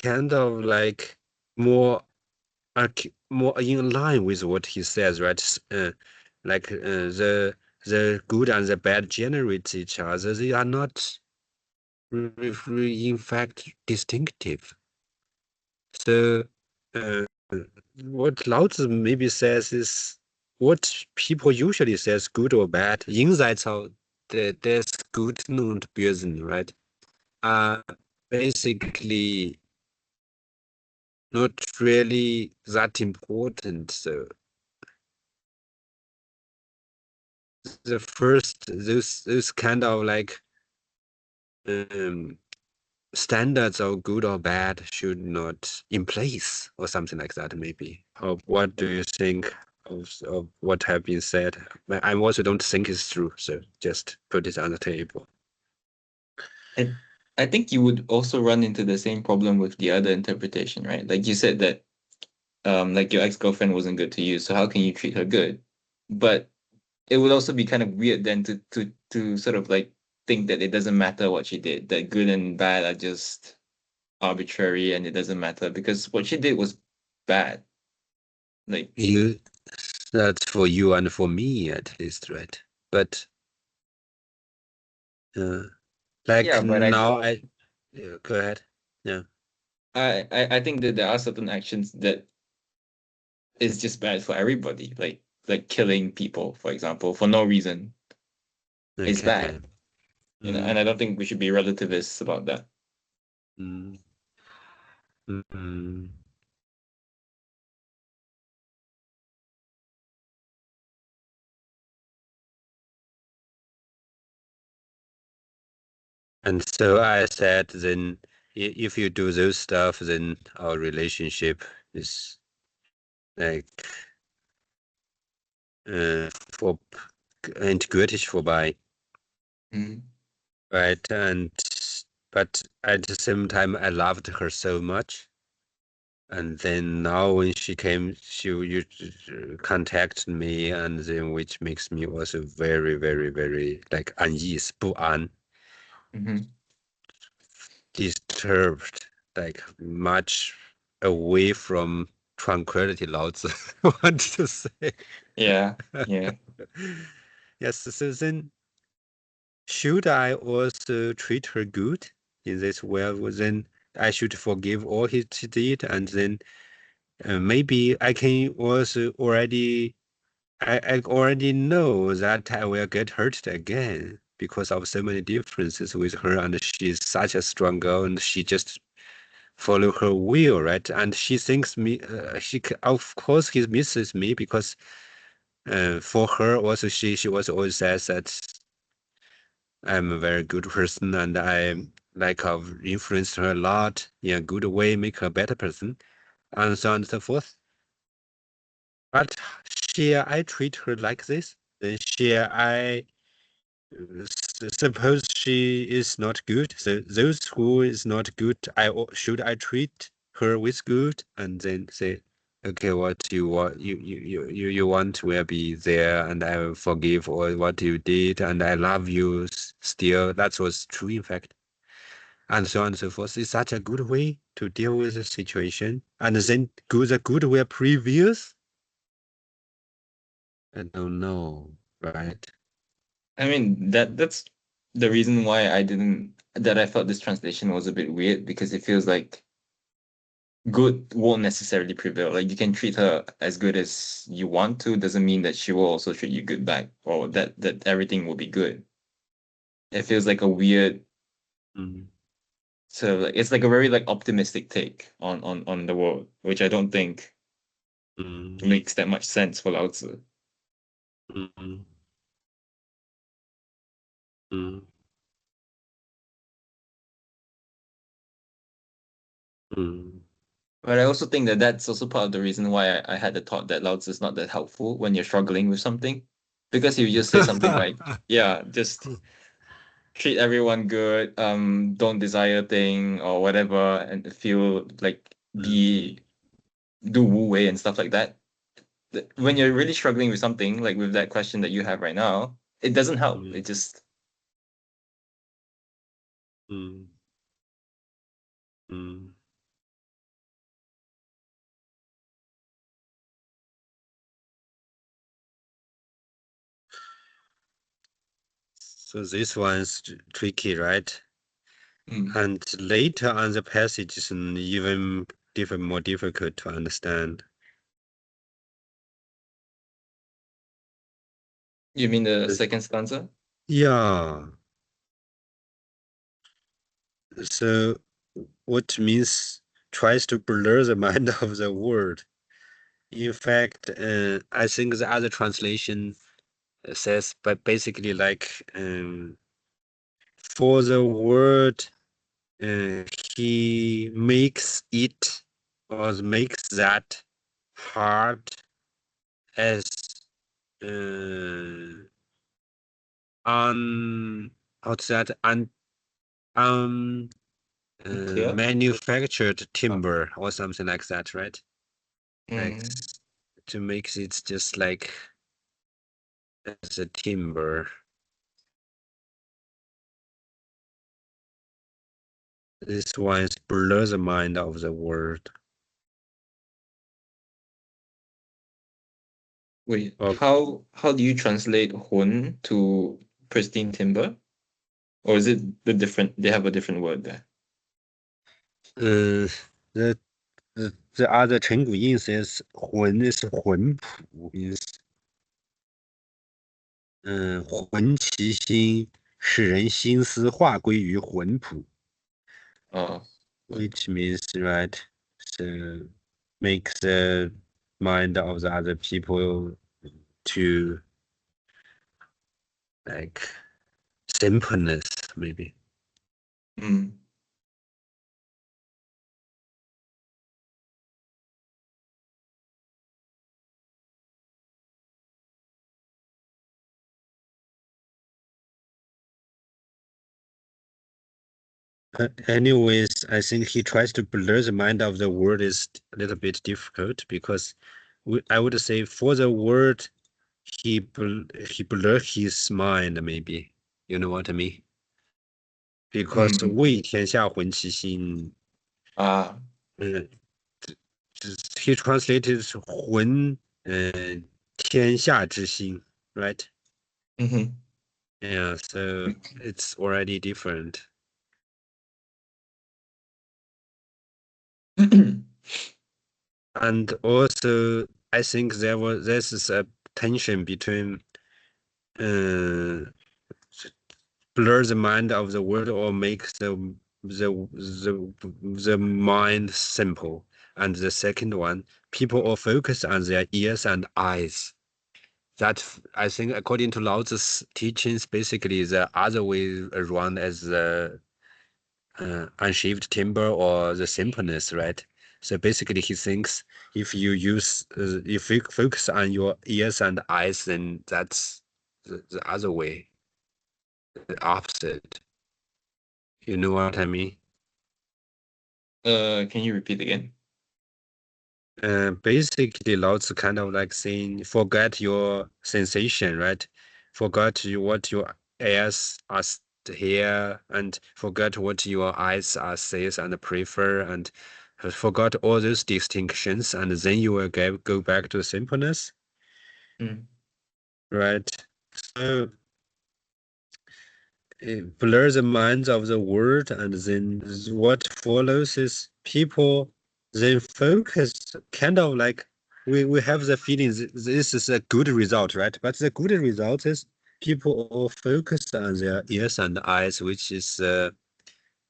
S1: kind of like more more in line with what he says, right? Like the good and the bad generate each other. They are not in fact distinctive. So uh, what Laozi maybe says is what people usually says good or bad. Jenseits of des Guten und Bösen, right? Basically not really that important. So the first those kind of like um standards of good or bad should not in place or something like that maybe. What do you think of what have been said? I also don't think it's true, so just put it on the table.
S2: I I think you would also run into the same problem with the other interpretation, right? Like you said that like your ex-girlfriend wasn't good to you, so how can you treat her good? But it would also be kind of weird then to sort of like think that it doesn't matter what she did, that good and bad are just arbitrary and it doesn't matter because what she did was bad. Like
S1: You That's for you and for me at least, right? But uh, like
S2: yeah, but
S1: now go ahead. Yeah.
S2: I think that there are certain actions that is just bad for everybody. Like killing people, for example, for no reason is
S1: Okay.
S2: bad. And
S1: Mm,
S2: I don't think we should be relativists about that.
S1: mm, mm. And so I said, then if you do those stuff, then our relationship is like for endgültig vorbei, right? And but at the same time, I loved her so much. And then now when she came, you contacted me, and then which makes me also very, very, very like unease, 不安, disturbed, like much away from tranquility, Laozi want to say.
S2: Yeah, yeah.
S1: Yes, so then should I also treat her good in this way? Well, then I should forgive all she did, and then maybe I can also already I already know that I will get hurt again because of so many differences with her, and she's such a strong girl, and she just follow her will, right? And she thinks me, of course, he misses me because for her also she was always says that I'm a very good person and I like I've influenced her a lot in a good way, make her a better person, and so on and so forth. But shall I treat her like this? Then shall I suppose she is not good? So those who is not good, should I treat her with good and then say, okay, what you want, you want will be there, and I will forgive all what you did, and I love you still. That was true, in fact, and so on and so forth. Is such a good way to deal with the situation, and then the good will previous. I don't know, right?
S2: I mean that's the reason why I felt this translation was a bit weird, because it feels like good won't necessarily prevail. Like, you can treat her as good as you want to, doesn't mean that she will also treat you good back, or that everything will be good. It feels like a weird,
S1: Mm,
S2: so like it's like a very like optimistic take on the world, which I don't think
S1: mm,
S2: makes that much sense for Laozi.
S1: mm, mm, mm.
S2: But I also think that that's also part of the reason why I had the thought that Laozi is not that helpful when you're struggling with something, because you just say something like, yeah, just treat everyone good, don't desire thing or whatever, and feel like be do wu wei and stuff like that. When you're really struggling with something, like with that question that you have right now, it doesn't help.
S1: Mm,
S2: It just
S1: mm, mm. So this one's tricky, right?
S2: mm.
S1: And later on the passage is even more difficult to understand.
S2: You mean the second stanza?
S1: Yeah. So what means tries to blur the mind of the word. In fact, I think the other translation says, but basically like for the word, he makes it or makes that hard as uh, un what's that un
S2: Unclear?
S1: manufactured
S2: Oh.
S1: timber or something like that, right? Like
S2: Mm.
S1: to make it just like as a timber. This one blurs the mind of the word.
S2: Wait,
S1: Or
S2: how do you translate hun to pristine timber? Or is it they have a different word there?
S1: uh, the the other 陈古印 says 浑 is 浑朴 is 浑其心，使人心思化归于浑朴
S2: Oh,
S1: which means right, so make the mind of the other people to like simpleness maybe.
S2: Mm.
S1: Anyways, I think he tries to blur the mind of the word is a little bit difficult because I would say for the word he blur his mind maybe. You know what I mean? Because
S2: Mm.
S1: 为天下浑其心,
S2: Ah.
S1: uh, he translated 浑, 天下之心, right?
S2: Mm-hmm.
S1: Yeah, so it's already different. And also, I think this is a tension between uh, blur the mind of the word or make the mind simple. And the second one, people all focus on their ears and eyes. That I think, according to Laozi's teachings, basically the other way around as the unshaved timber or the simpleness, right? So basically, he thinks if you focus on your ears and eyes, then that's the other way, the opposite. You know what I mean?
S2: Can you repeat again?
S1: Basically, Laozi kind of like saying, forget your sensation, right? Forget what your ears are hear, and forget what your eyes are says and prefer, and forgot all those distinctions, and then you will go back to simpleness,
S2: Mm.
S1: right? So it blurs the minds of the world, and then what follows is people then focus kind of like we have the feeling this is a good result, right? But the good result is people all focus on their ears and eyes, which is uh,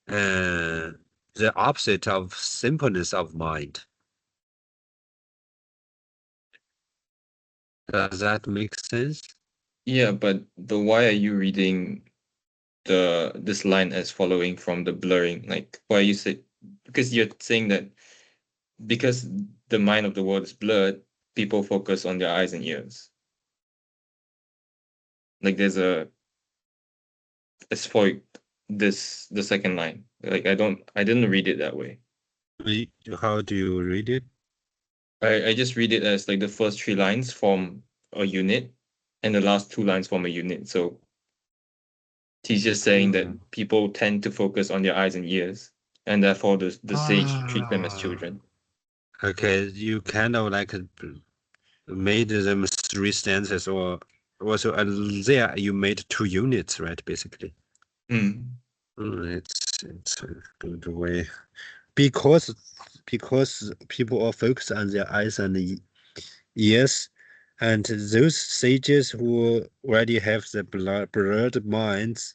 S1: the opposite of simpleness of mind. Does that make sense?
S2: Yeah, but why are you reading this line as following from the blurring? Like, why you say, because you're saying that because the mind of the world is blurred, people focus on their eyes and ears. Like there's it's for the second line. Like I didn't read it that way.
S1: How do you read it?
S2: I just read it as like the first three lines form a unit and the last two lines form a unit. So he's just saying
S1: Hmm.
S2: that people tend to focus on their eyes and ears, and therefore the sage treat them as
S1: Ah.
S2: children.
S1: Okay, you kind of like made them three stanzas, or also there you made two units, right? Basically,
S2: Mm.
S1: it's a good way because people are focused on their eyes and ears, and those sages who already have the blurred minds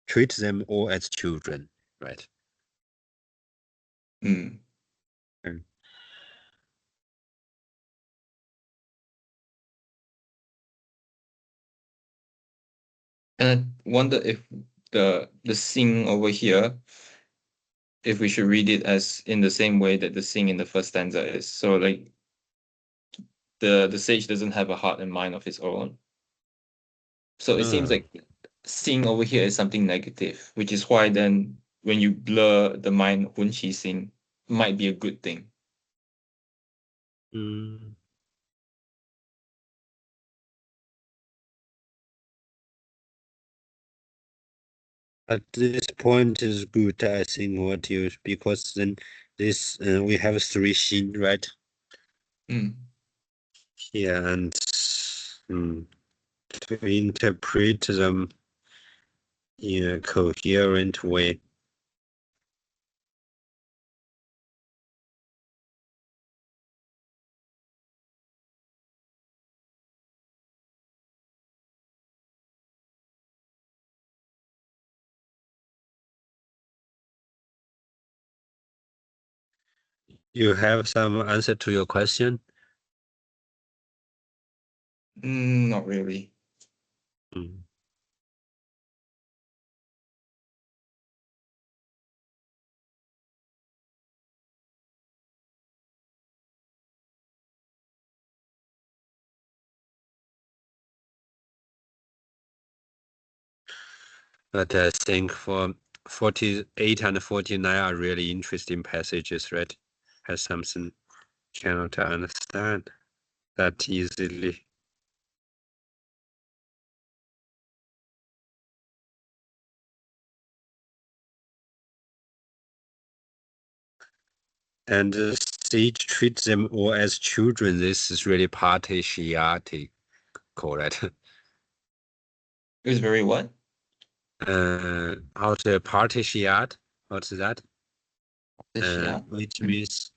S1: treat them all as children, right?
S2: Mm.
S1: Mm.
S2: And I wonder if the sing over here, if we should read it as in the same way that the sing in the first stanza is. So like the sage doesn't have a heart and mind of his own. So it seems
S1: Ah.
S2: like sing over here is something negative, which is why then when you blur the mind, 混其心 might be a good thing.
S1: Mm. At this point is good, I think, what you because then this we have three scene, right?
S2: Mm.
S1: Yeah, and to interpret them in a coherent way. You have some answer to your question?
S2: Not really.
S1: Mm. But I think for 48 and 49 are really interesting passages, right? Has something cannot understand that easily. And Sage treats them all as children. This is really patriotic, correct?
S2: It was very what?
S1: How's the patriotic? What's that?
S2: Yeah.
S1: Which means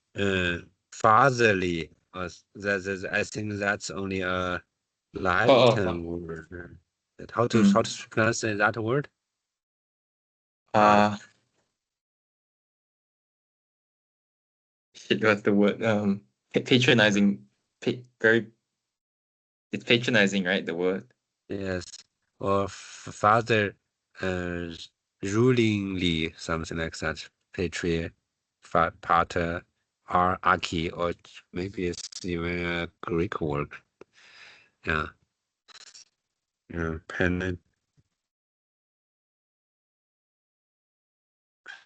S1: fatherly. I think that's only a Latin word. How to pronounce that word?
S2: Uh, shit, what's the word? Patronizing. Very. It's patronizing, right? The word.
S1: Yes, or father, rulingly, something like that. Pater, archi, or maybe it's even a Greek word. Yeah, yeah, pen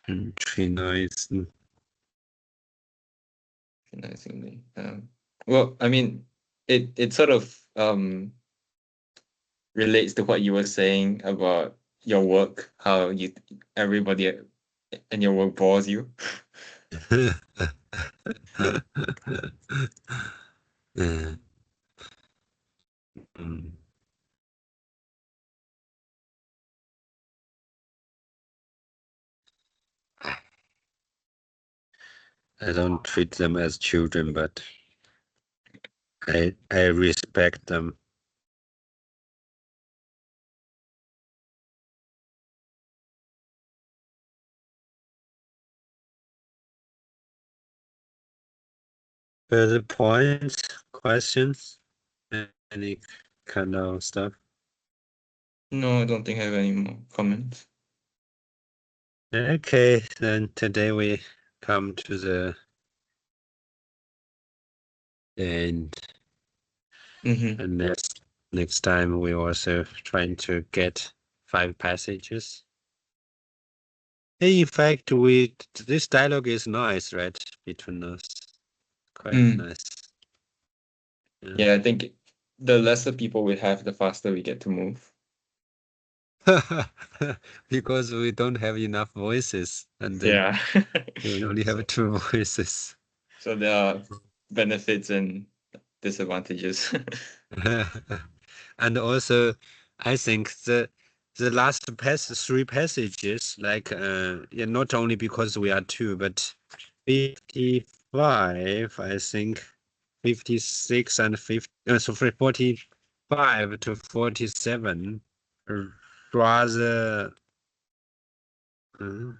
S1: patronizing.
S2: Patronizingly. Well, I mean, it sort of relates to what you were saying about your work, how everybody in your work bores you.
S1: Yeah. Mm. I don't treat them as children, but I respect them. Further points, questions, any kind of stuff?
S2: No, I don't think I have any more comments.
S1: Okay, then today we come to the end, and next time we also trying to get 5 passages. In fact, this dialogue is nice, right, between us. Quite nice.
S2: Yeah, I think the lesser people we have, the faster we get to move.
S1: Because we don't have enough voices, and then
S2: Yeah.
S1: we only have 2 voices.
S2: So there are benefits and disadvantages.
S1: And also, I think the last 3 passages, like yeah, not only because we are 2, but 55, I think 56 and 50, so 45 to 47, rather, uh,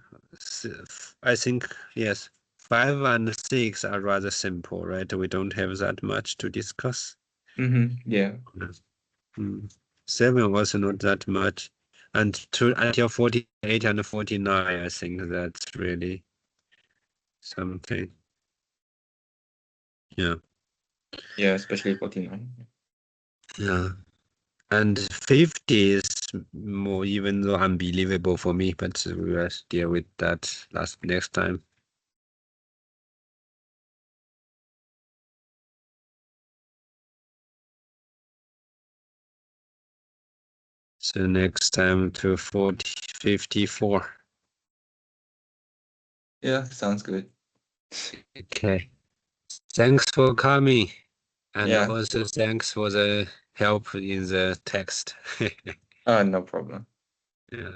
S1: I think yes, 5 and 6 are rather simple, right? We don't have that much to discuss.
S2: Yeah.
S1: Mm. 7 was not that much, and until 48 and 49, I think that's really something. Yeah,
S2: Yeah, especially 49.
S1: yeah. And 50 is more, even though unbelievable for me, but we will deal with that next time. So next time to 54.
S2: Yeah, sounds good.
S1: Okay. Thanks for coming. And
S2: Yeah.
S1: also thanks for the help in the text.
S2: No problem.
S1: Yeah.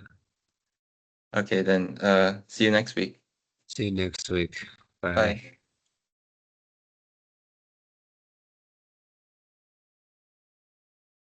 S2: Okay, then see you next week.
S1: See you next week. Bye.
S2: Bye.